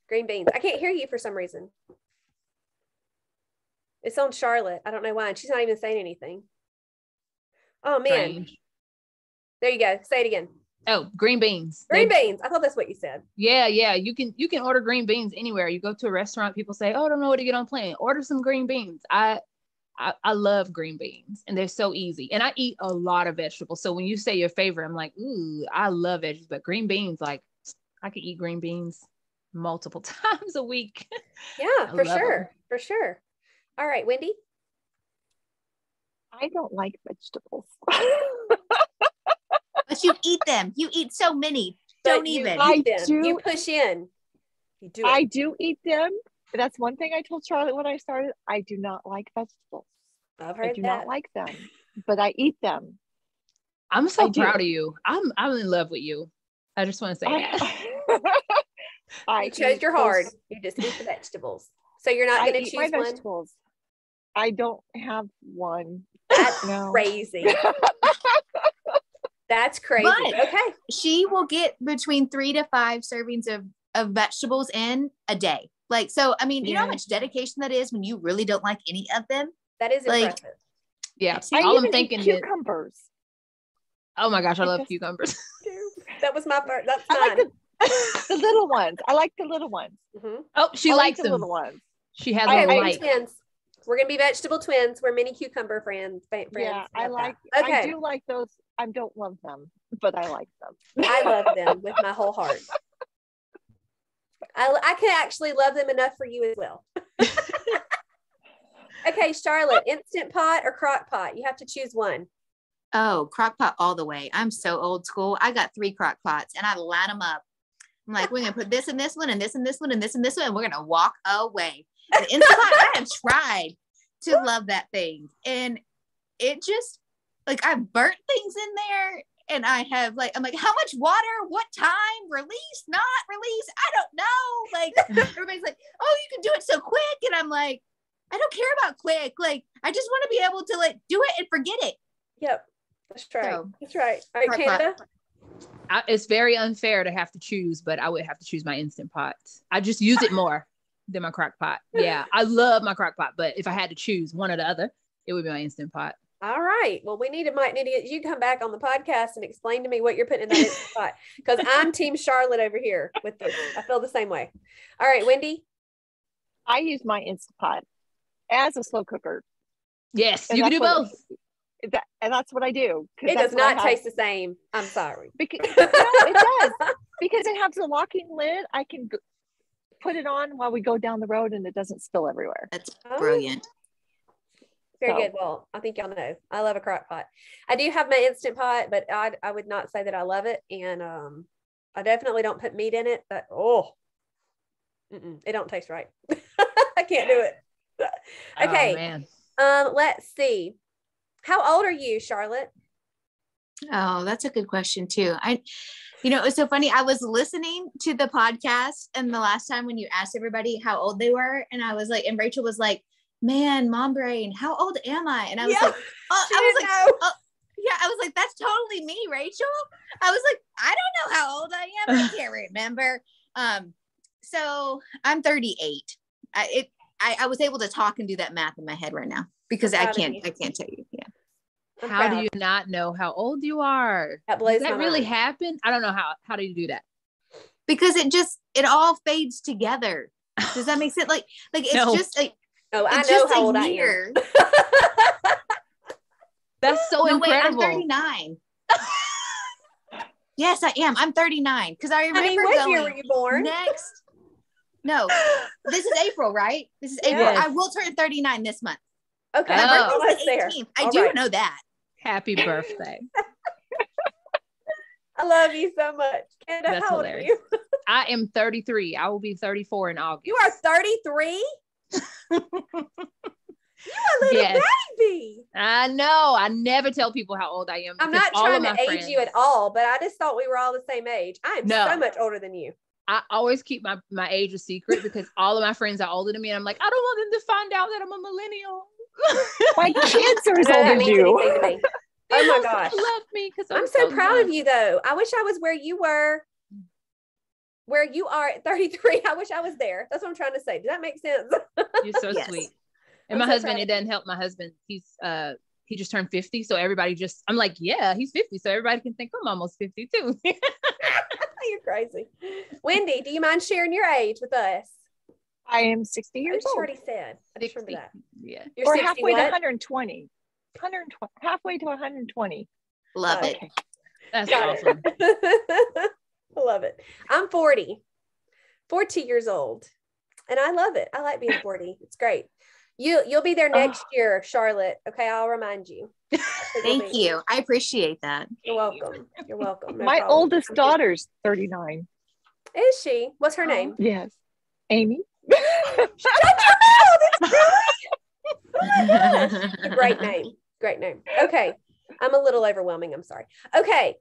Green beans. I can't hear you for some reason. It's on Charlotte. I don't know why. And she's not even saying anything. Oh man. Strange. There you go. Say it again. Oh, green beans. Green beans. I thought that's what you said. Yeah. You can order green beans anywhere. You go to a restaurant, people say, "Oh, I don't know what to get on plane." Order some green beans. I love green beans, and they're so easy. And I eat a lot of vegetables. So when you say your favorite, I'm like, ooh, I love veggies, but green beans, like I could eat green beans multiple times a week. Yeah, for sure. them. For sure. All right, Wendy. I don't like vegetables. But you eat them. You eat so many. But you even. eat them. You push in. You do it. I do eat them. That's one thing I told Charlotte when I started. I do not like vegetables. I've heard I do that. not like them, but I eat them. I'm so I do. proud of you. I'm in love with you. I just want to say that. You chose your hard. You just eat the vegetables. So you're not going to choose my one? vegetables. I don't have one. That's No. crazy. That's crazy. But okay. she will get between 3 to 5 servings of vegetables in a day. Like, so, I mean, you know how much dedication that is when you really don't like any of them? That is like, impressive. Yeah. See, all even I'm thinking eat is, cucumbers. oh my gosh, I love cucumbers. That was my first. That's I mine. like the little ones. I like the little ones. Mm-hmm. Oh, she I likes like the them. little ones. She has Okay, a we're like. twins. We're gonna be vegetable twins. We're mini cucumber friends. Yeah, I like. That. Okay. I do like those. I don't love them, but I like them. I love them with my whole heart. I can actually love them enough for you as well. Okay, Charlotte, Instant Pot or Crock Pot? You have to choose one. Oh, crock pot all the way. I'm so old school. I got 3 crock pots and I line them up. I'm like, we're going to put this in this one and this in this one and this in this one. And we're going to walk away. The Instant Pot, I have tried to love that thing. And it just, like, I've burnt things in there. And I have like, I'm like, how much water, what time, release, not release? I don't know. Like, everybody's like, oh, you can do it so quick. And I'm like, I don't care about quick. Like, I just want to be able to like do it and forget it. Yep. That's right. So, that's right. All right, Canada. It's very unfair to have to choose, but I would have to choose my Instant Pot. I just use it more than my crock pot. Yeah, I love my crock pot, but if I had to choose one or the other, it would be my Instant Pot. All right. Well, might need to get you come back on the podcast and explain to me what you're putting in that Instant Pot, because I'm Team Charlotte over here with this. I feel the same way. All right, Wendy. I use my Instant Pot as a slow cooker. Yes, And you can do that's both. And that's what I do. It does not taste the same. I'm sorry. Because, no, it does. Because it has a locking lid. I can put it on while we go down the road and it doesn't spill everywhere. That's brilliant. Very good. Well, I think y'all know I love a crock pot. I do have my Instant Pot, but I would not say that I love it. And I definitely don't put meat in it. But it don't taste right. I can't do it. Okay. Oh, man. Let's see. How old are you, Charlotte? Oh, that's a good question too. It's so funny. I was listening to the podcast and the last time when you asked everybody how old they were, and I was like, and Rachel was like, man, mom brain, how old am I? And I was like, I was like, that's totally me, Rachel. I was like, I don't know how old I am. I can't remember. So I'm 38. I was able to talk and do that math in my head right now because I can't tell you. Yeah. How do you not know how old you are? That blows Does that really happen? I don't know how do you do that? Because it all fades together. Does that make sense? Like it's just like, I know how old I am. That's so No, wait, I'm incredible. 39. Yes, I am. I'm 39 because I remember what year going were you born? next. No, this is April, right? This is April. Yes. I will turn 39 this month. Okay, My Oh. birthday's the there. 18th. I All do right. know that. Happy birthday. I love you so much. Canada, That's how old hilarious. are you? I am 33. I will be 34 in August. You are 33? You a little Yes. baby. I know. I never tell people how old I am. I'm because not all of trying to my age friends- you at all, but I just thought we were all the same age. I am No. so much older than you. I always keep my age a secret because all of my friends are older than me. And I'm like, I don't want them to find out that I'm a millennial. My kids are as None of old that as means you. anything to me. They Oh my must gosh. love me because I'm so proud young. of you though. I wish I was where you were. Where you are at 33. I wish I was there. That's what I'm trying to say. Does that make sense? You're so Yes. sweet. I'm And my so husband, proud it doesn't help my husband. He just turned 50. So everybody I'm like, yeah, he's 50. So everybody can think I'm almost 50 too. You're crazy. Wendy, do you mind sharing your age with us? I am 60 I years just old. already said. I just remember 60. that. Yeah. You're Or 60 halfway to what? 120. 120. Halfway to 120. Love Got it. Okay. That's Got awesome. it. I love it. I'm 40 years old. And I love it. I like being 40. It's great. You'll be there next year, Charlotte. Okay, I'll remind you. Thank you. I appreciate that. You're welcome. You're welcome. No My problem. oldest daughter's 39. Is she? What's her name? Yes. Amy. Shut your mouth. It's great name. Great name. Okay. I'm a little overwhelming. I'm sorry. Okay.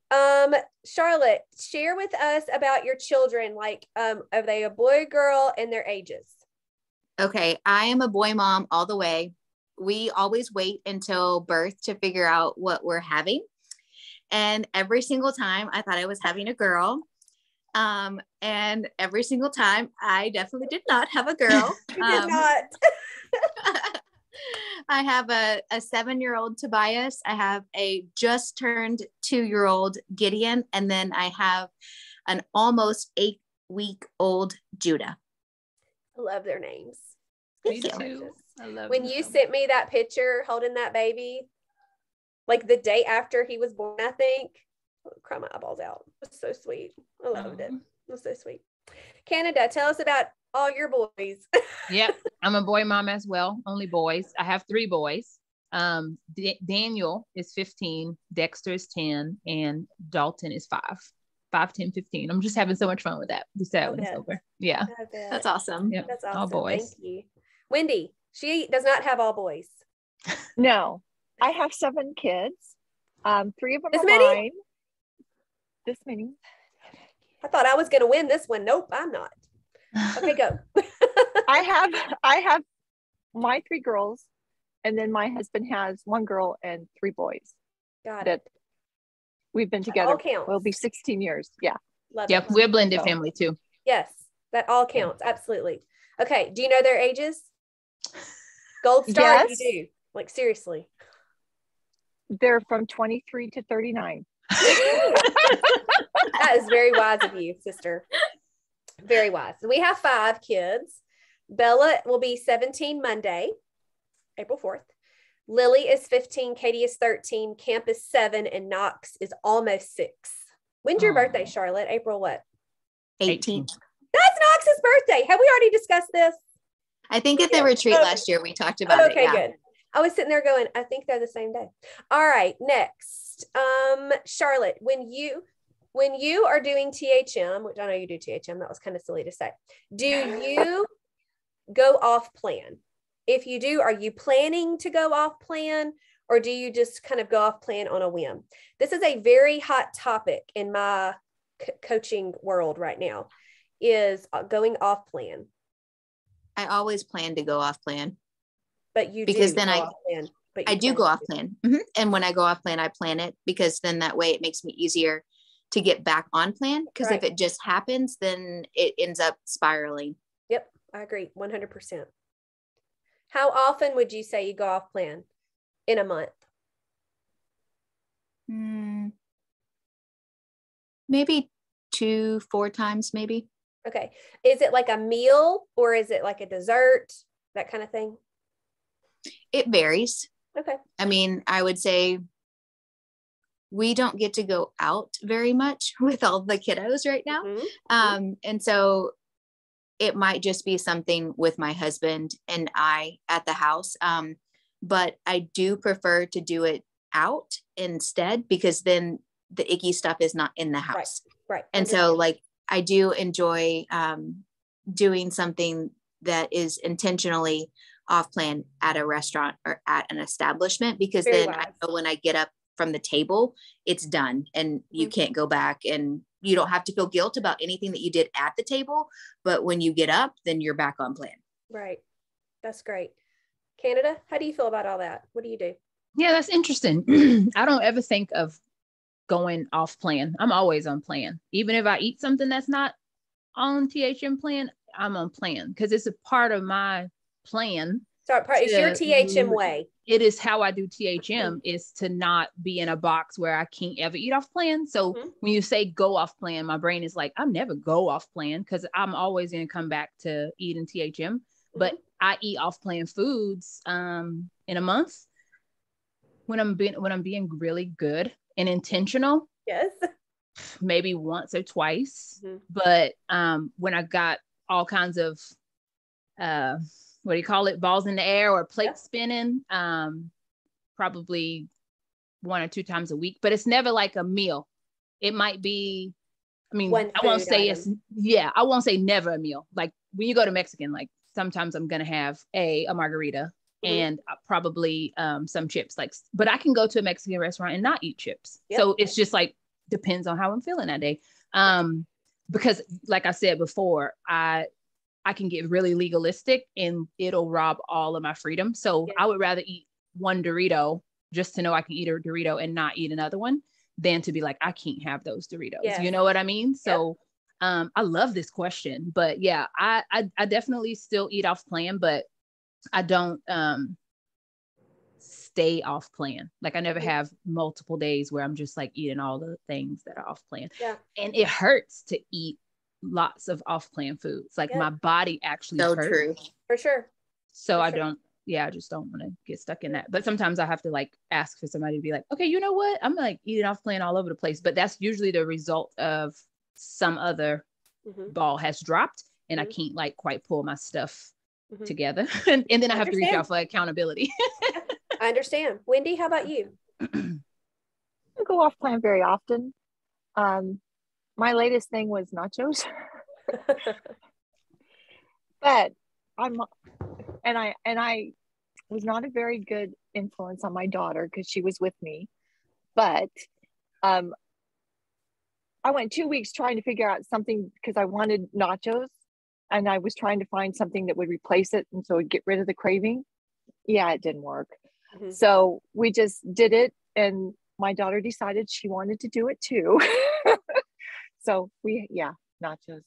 Charlotte, share with us about your children. Like, are they a boy, girl, and their ages? Okay, I am a boy mom all the way. We always wait until birth to figure out what we're having. And every single time I thought I was having a girl. And every single time I definitely did not have a girl. You did not. I have a 7-year-old Tobias. I have a just turned 2-year-old Gideon. And then I have an almost 8-week-old Judah. I love their names. Me Thank you. too. I love When them you so sent me that picture holding that baby, like the day after he was born, I think, I'll cry my eyeballs out. It was so sweet. I loved it. It was so sweet. Canada, tell us about all your boys. Yep. I'm a boy mom as well. Only boys. I have 3 boys. Daniel is 15, Dexter is 10, and Dalton is 5. 5, 10, 15. I'm just having so much fun with that. Be sad when it's bet. over. Yeah. I bet. That's awesome. Yep. That's All awesome. boys. Thank you. Wendy, she does not have all boys. No. I have 7 kids. 3 of them This are many? mine. This many. I thought I was going to win this one. Nope, I'm not. Okay, go. I have my 3 girls, and then my husband has 1 girl and 3 boys. Got That it. we've been That together. all counts. We'll be 16 years. Yeah. Love Yep. it. We're a blended So- family too. Yes, that all counts. Absolutely. Okay, do you know their ages? Gold star, Yes. you do. Like, seriously. They're from 23 to 39. That is very wise of you, sister. Very wise. We have 5 kids. Bella will be 17 Monday, April 4th. Lily is 15. Katie is 13. Camp is 7. And Knox is almost 6. When's your Aw. birthday, Charlotte? April what? 18. That's Knox's birthday. Have we already discussed this? I think at the Yeah. retreat Okay. last year, we talked about Okay, it. Yeah. good. I was sitting there going, I think they're the same day. All right, next. Charlotte, when you are doing THM, which I know you do THM, that was kind of silly to say. Do you go off plan? If you do, are you planning to go off plan, or do you just kind of go off plan on a whim? This is a very hot topic in my coaching world right now, is going off plan. I always plan to go off plan. But you Because do then go I- off plan. But I you do plan go to. off plan. And when I go off plan, I plan it because then that way it makes me easier to get back on plan. Because if Right. it just happens, then it ends up spiraling. Yep, I agree 100%. How often would you say you go off plan in a month? Maybe 2-4 times, maybe. Okay. Is it like a meal or is it like a dessert, that kind of thing? It varies. Okay. I mean, I would say we don't get to go out very much with all the kiddos right now. And so it might just be something with my husband and I at the house. But I do prefer to do it out instead, because then the icky stuff is not in the house. Right. And so like, I do enjoy doing something that is intentionally off plan at a restaurant or at an establishment, because Very then wise. I know when I get up from the table, it's done and you can't go back, and you don't have to feel guilt about anything that you did at the table. But when you get up, then you're back on plan. Right. That's great. Canada, how do you feel about all that? What do you do? Yeah, that's interesting. I don't ever think of going off plan. I'm always on plan. Even if I eat something that's not on THM plan, I'm on plan, because it's a part of my plan. So it's your THM way. It is how I do THM, is to not be in a box where I can't ever eat off plan. So when you say go off plan, my brain is like, I'll never go off plan, because I'm always going to come back to eating THM. But I eat off plan foods in a month when I'm being really good and intentional. Yes. Maybe once or twice. But when I got all kinds of what do you call it, balls in the air or plate spinning, probably 1 or 2 times a week. But it's never like a meal. It might be, I mean, I won't say I won't say never a meal. Like when you go to Mexican, like sometimes I'm gonna have a margarita and probably some chips. Like, but I can go to a Mexican restaurant and not eat chips. So it's just like, depends on how I'm feeling that day. Because like I said before, I can get really legalistic and it'll rob all of my freedom. So I would rather eat one Dorito just to know I can eat a Dorito and not eat another one, than to be like, I can't have those Doritos. You know what I mean? So I love this question, but yeah, I definitely still eat off plan, but I don't stay off plan. Like I never have multiple days where I'm just like eating all the things that are off plan. And it hurts to eat lots of off plan foods. Like my body actually hurts. True. For sure. So I just don't want to get stuck in that. But sometimes I have to like ask for somebody to be like, okay, you know what? I'm like eating off plan all over the place. But that's usually the result of some other ball has dropped and I can't like quite pull my stuff together. and then I have to reach out for accountability. I understand. Wendy, how about you? I go off plan very often. My latest thing was nachos. But I was not a very good influence on my daughter because she was with me. But I went 2 weeks trying to figure out something because I wanted nachos and I was trying to find something that would replace it and so it'd get rid of the craving. Yeah, it didn't work. So we just did it and my daughter decided she wanted to do it too. So nachos.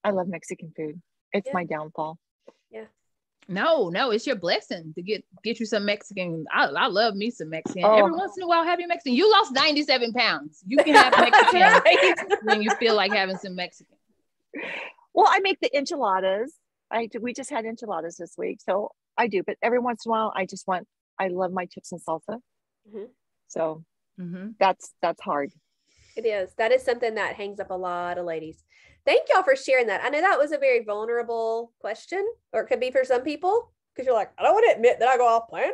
I love Mexican food. It's my downfall. Yeah. No, it's your blessing to get you some Mexican. I love me some Mexican. Every once in a while, have your Mexican. You lost 97 pounds. You can have Mexican when you feel like having some Mexican. Well, I make the enchiladas. We just had enchiladas this week. So I do, but every once in a while, I love my chips and salsa. So that's hard. It is. That is something that hangs up a lot of ladies. Thank y'all for sharing that. I know that was a very vulnerable question, or it could be for some people, because you're like, I don't want to admit that I go off plan.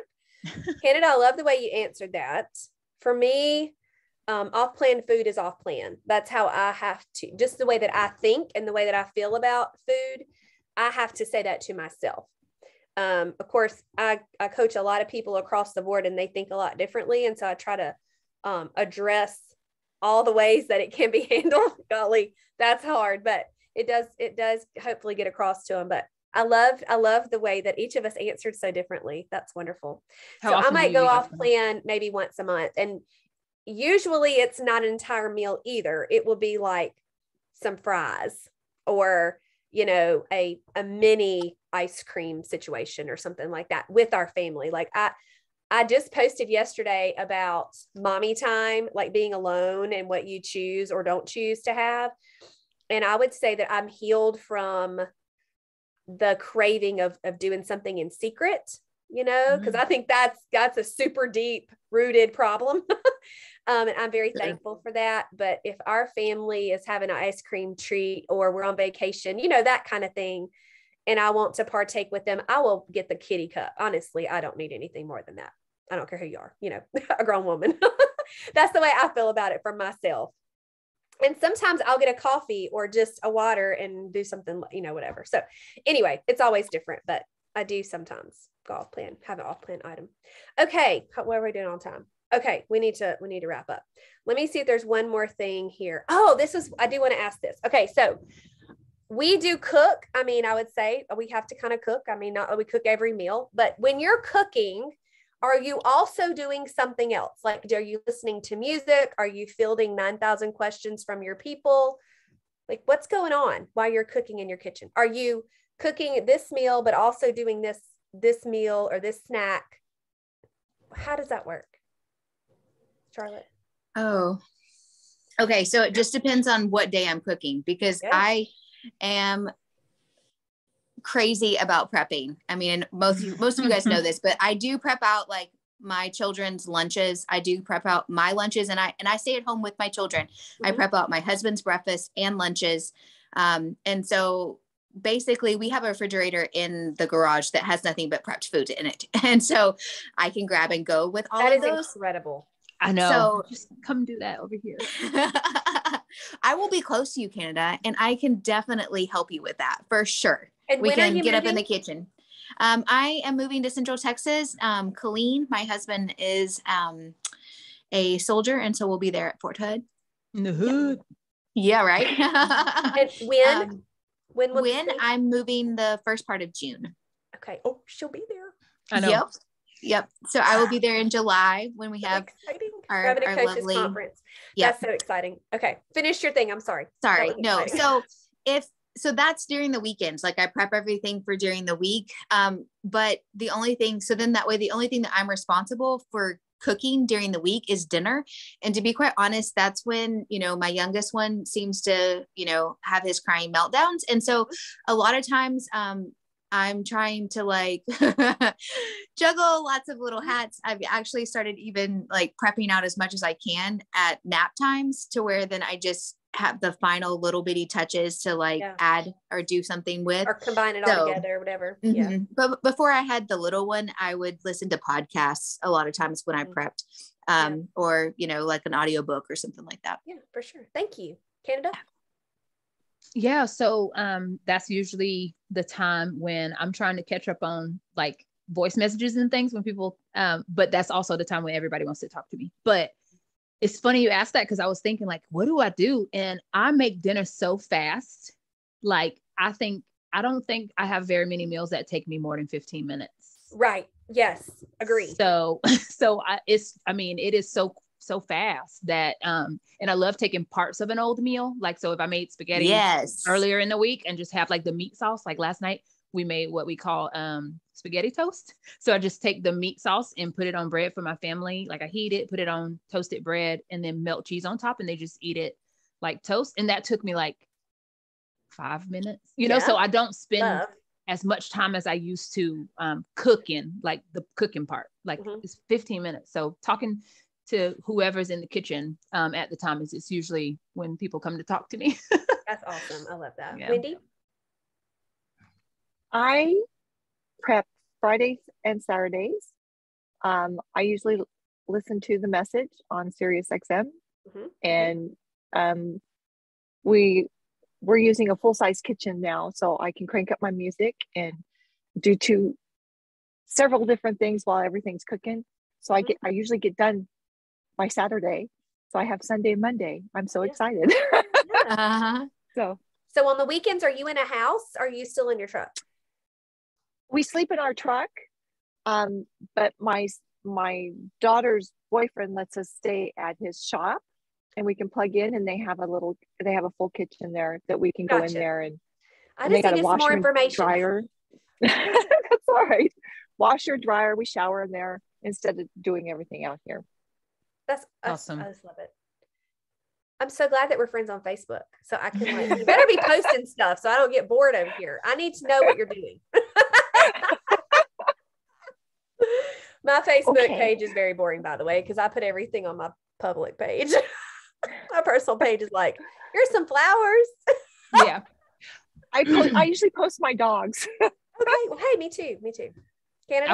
Canada, I love the way you answered that. For me, off plan food is off plan. That's how I have to, just the way that I think and the way that I feel about food, I have to say that to myself. Of course, I coach a lot of people across the board and they think a lot differently. And so I try to address all the ways that it can be handled. Golly, that's hard, but it does hopefully get across to them. But I love the way that each of us answered so differently. That's wonderful. So I might go off plan maybe once a month. And usually it's not an entire meal either. It will be like some fries or, a mini ice cream situation or something like that with our family. Like I just posted yesterday about mommy time, like being alone and what you choose or don't choose to have. And I would say that I'm healed from the craving of doing something in secret because I think that's a super deep rooted problem. And I'm very thankful for that. But if our family is having an ice cream treat or we're on vacation, that kind of thing, and I want to partake with them, I will get the kitty cup. Honestly, I don't need anything more than that. I don't care who you are, a grown woman. That's the way I feel about it for myself. And sometimes I'll get a coffee or just a water and do something, whatever. So anyway, it's always different, but I do sometimes have an off plan item. Okay. What are we doing on time? Okay. We need to wrap up. Let me see if there's one more thing here. Oh, I do want to ask this. Okay. So we do cook. I mean, I would say we have to kind of cook. I mean, not that we cook every meal, but when you're cooking, are you also doing something else? Like, are you listening to music? Are you fielding 9,000 questions from your people? Like, what's going on while you're cooking in your kitchen? Are you cooking this meal, but also doing this meal or this snack? How does that work, Charlotte? Oh, okay. So it just depends on what day I'm cooking, because I am crazy about prepping. I mean, most of you guys know this, but I do prep out like my children's lunches. I do prep out my lunches, and I stay at home with my children. I prep out my husband's breakfast and lunches. And so basically we have a refrigerator in the garage that has nothing but prepped food in it. And so I can grab and go with all of those. That is incredible. I know. So just come do that over here. I will be close to you, Canada, and I can definitely help you with that for sure. And we when are can you get moving? up in the kitchen. I am moving to Central Texas. Colleen, my husband, is a soldier, and so we'll be there at Fort Hood. In the hood. Yeah, right. And when I'm moving the first part of June. Okay. Oh, she'll be there. I know. Yep. So I will be there in July when we have our coaches lovely conference. Yep. That's so exciting. Okay. Finish your thing. I'm sorry. Sorry. No. So that's during the weekends. Like I prep everything for during the week. But the only thing that I'm responsible for cooking during the week is dinner. And to be quite honest, that's when, my youngest one seems to, have his crying meltdowns. And so a lot of times, I'm trying to like juggle lots of little hats. I've actually started even like prepping out as much as I can at nap times, to where then I just have the final little bitty touches to like add or do something with, or combine it all together or whatever. Yeah. But before I had the little one, I would listen to podcasts a lot of times when I prepped, or, like an audiobook or something like that. Yeah, for sure. Thank you. Canada. Yeah. So that's usually the time when I'm trying to catch up on like voice messages and things when people, but that's also the time when everybody wants to talk to me. But it's funny you asked that, because I was thinking like, what do I do? And I make dinner so fast. Like I don't think I have very many meals that take me more than 15 minutes. Right. Yes. Agree. So it is so fast that, and I love taking parts of an old meal. Like, so if I made spaghetti earlier in the week and just have like the meat sauce, like last night we made what we call, spaghetti toast. So I just take the meat sauce and put it on bread for my family. Like I heat it, put it on toasted bread, and then melt cheese on top, and they just eat it like toast. And that took me like 5 minutes, so I don't spend as much time as I used to, cooking, like the cooking part, like it's 15 minutes. So talking to whoever's in the kitchen at the time it's usually when people come to talk to me. That's awesome. I love that. Yeah. Wendy? I prep Fridays and Saturdays. I usually listen to the message on Sirius XM, and we're using a full-size kitchen now, so I can crank up my music and do several different things while everything's cooking. So I usually get done by Saturday. So I have Sunday and Monday. I'm so excited. So on the weekends, are you in a house? Or are you still in your truck? We sleep in our truck. But my daughter's boyfriend lets us stay at his shop, and we can plug in, and they have a full kitchen there that we can go in there, and they got a washer and dryer. That's all right. Washer, dryer, we shower in there instead of doing everything out here. That's awesome. I just love it. I'm so glad that we're friends on Facebook. So I can you better be posting stuff so I don't get bored over here. I need to know what you're doing. My Facebook page is very boring, by the way, because I put everything on my public page. My personal page is like, here's some flowers. Yeah. I usually post my dogs. Okay. Well, hey, me too. Canada?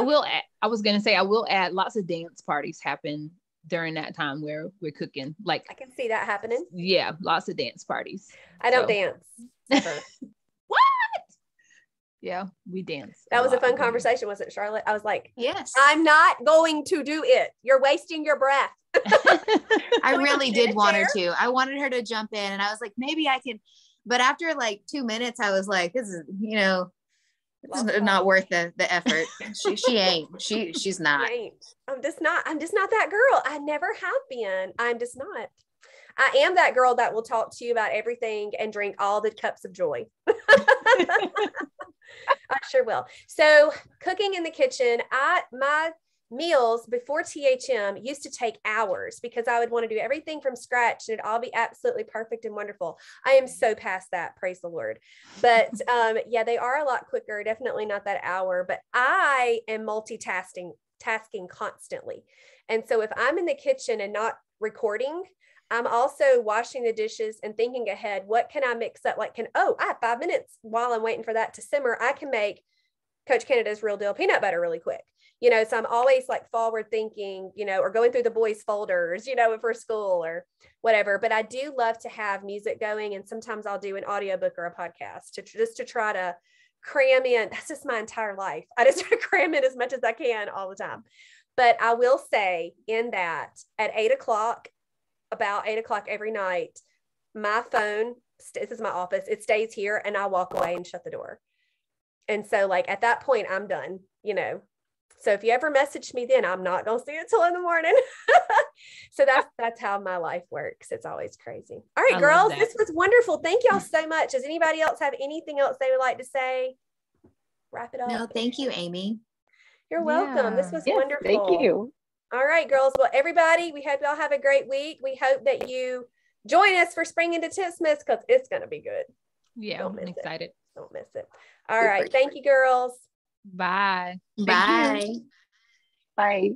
I was going to say, I will add lots of dance parties happen during that time where we're cooking. Like, I can see that happening. Yeah. Lots of dance parties. I don't dance ever. What? Yeah, we dance. That was a fun conversation, wasn't it, Charlotte? I was like, yes, I'm not going to do it. You're wasting your breath. I really did want her to. I wanted her to jump in, and I was like, maybe I can. But after like 2 minutes, I was like, this is, this is not worth the effort. She ain't. She's not. She ain't. I'm just not that girl. I never have been. I'm just not. I am that girl that will talk to you about everything and drink all the cups of joy. I sure will. So cooking in the kitchen, my meals before THM used to take hours because I would want to do everything from scratch and it'd all be absolutely perfect and wonderful. I am so past that, praise the Lord. But yeah, they are a lot quicker. Definitely not that hour, but I am tasking constantly. And so if I'm in the kitchen and not recording, I'm also washing the dishes and thinking ahead, what can I mix up? Like, I have 5 minutes while I'm waiting for that to simmer. I can make Coach Canada's Real Deal peanut butter really quick. So I'm always like forward thinking, or going through the boys' folders, for school or whatever. But I do love to have music going. And sometimes I'll do an audiobook or a podcast to try to cram in. That's just my entire life. I just try to cram in as much as I can all the time. But I will say in that at 8 o'clock, about 8 o'clock every night, my phone, this is my office, it stays here and I walk away and shut the door. And so like at that point, I'm done, So if you ever message me, then I'm not going to see it till in the morning. So that's how my life works. It's always crazy. All right, girls, this was wonderful. Thank y'all so much. Does anybody else have anything else they would like to say? Wrap it up. No, thank you, Amy. You're welcome. This was wonderful. Thank you. All right, girls. Well, everybody, we hope y'all have a great week. We hope that you join us for Spring into Tipsmas because it's going to be good. Yeah, I'm excited. Don't miss it. All right. Thank you, girls. Bye. Bye. Bye.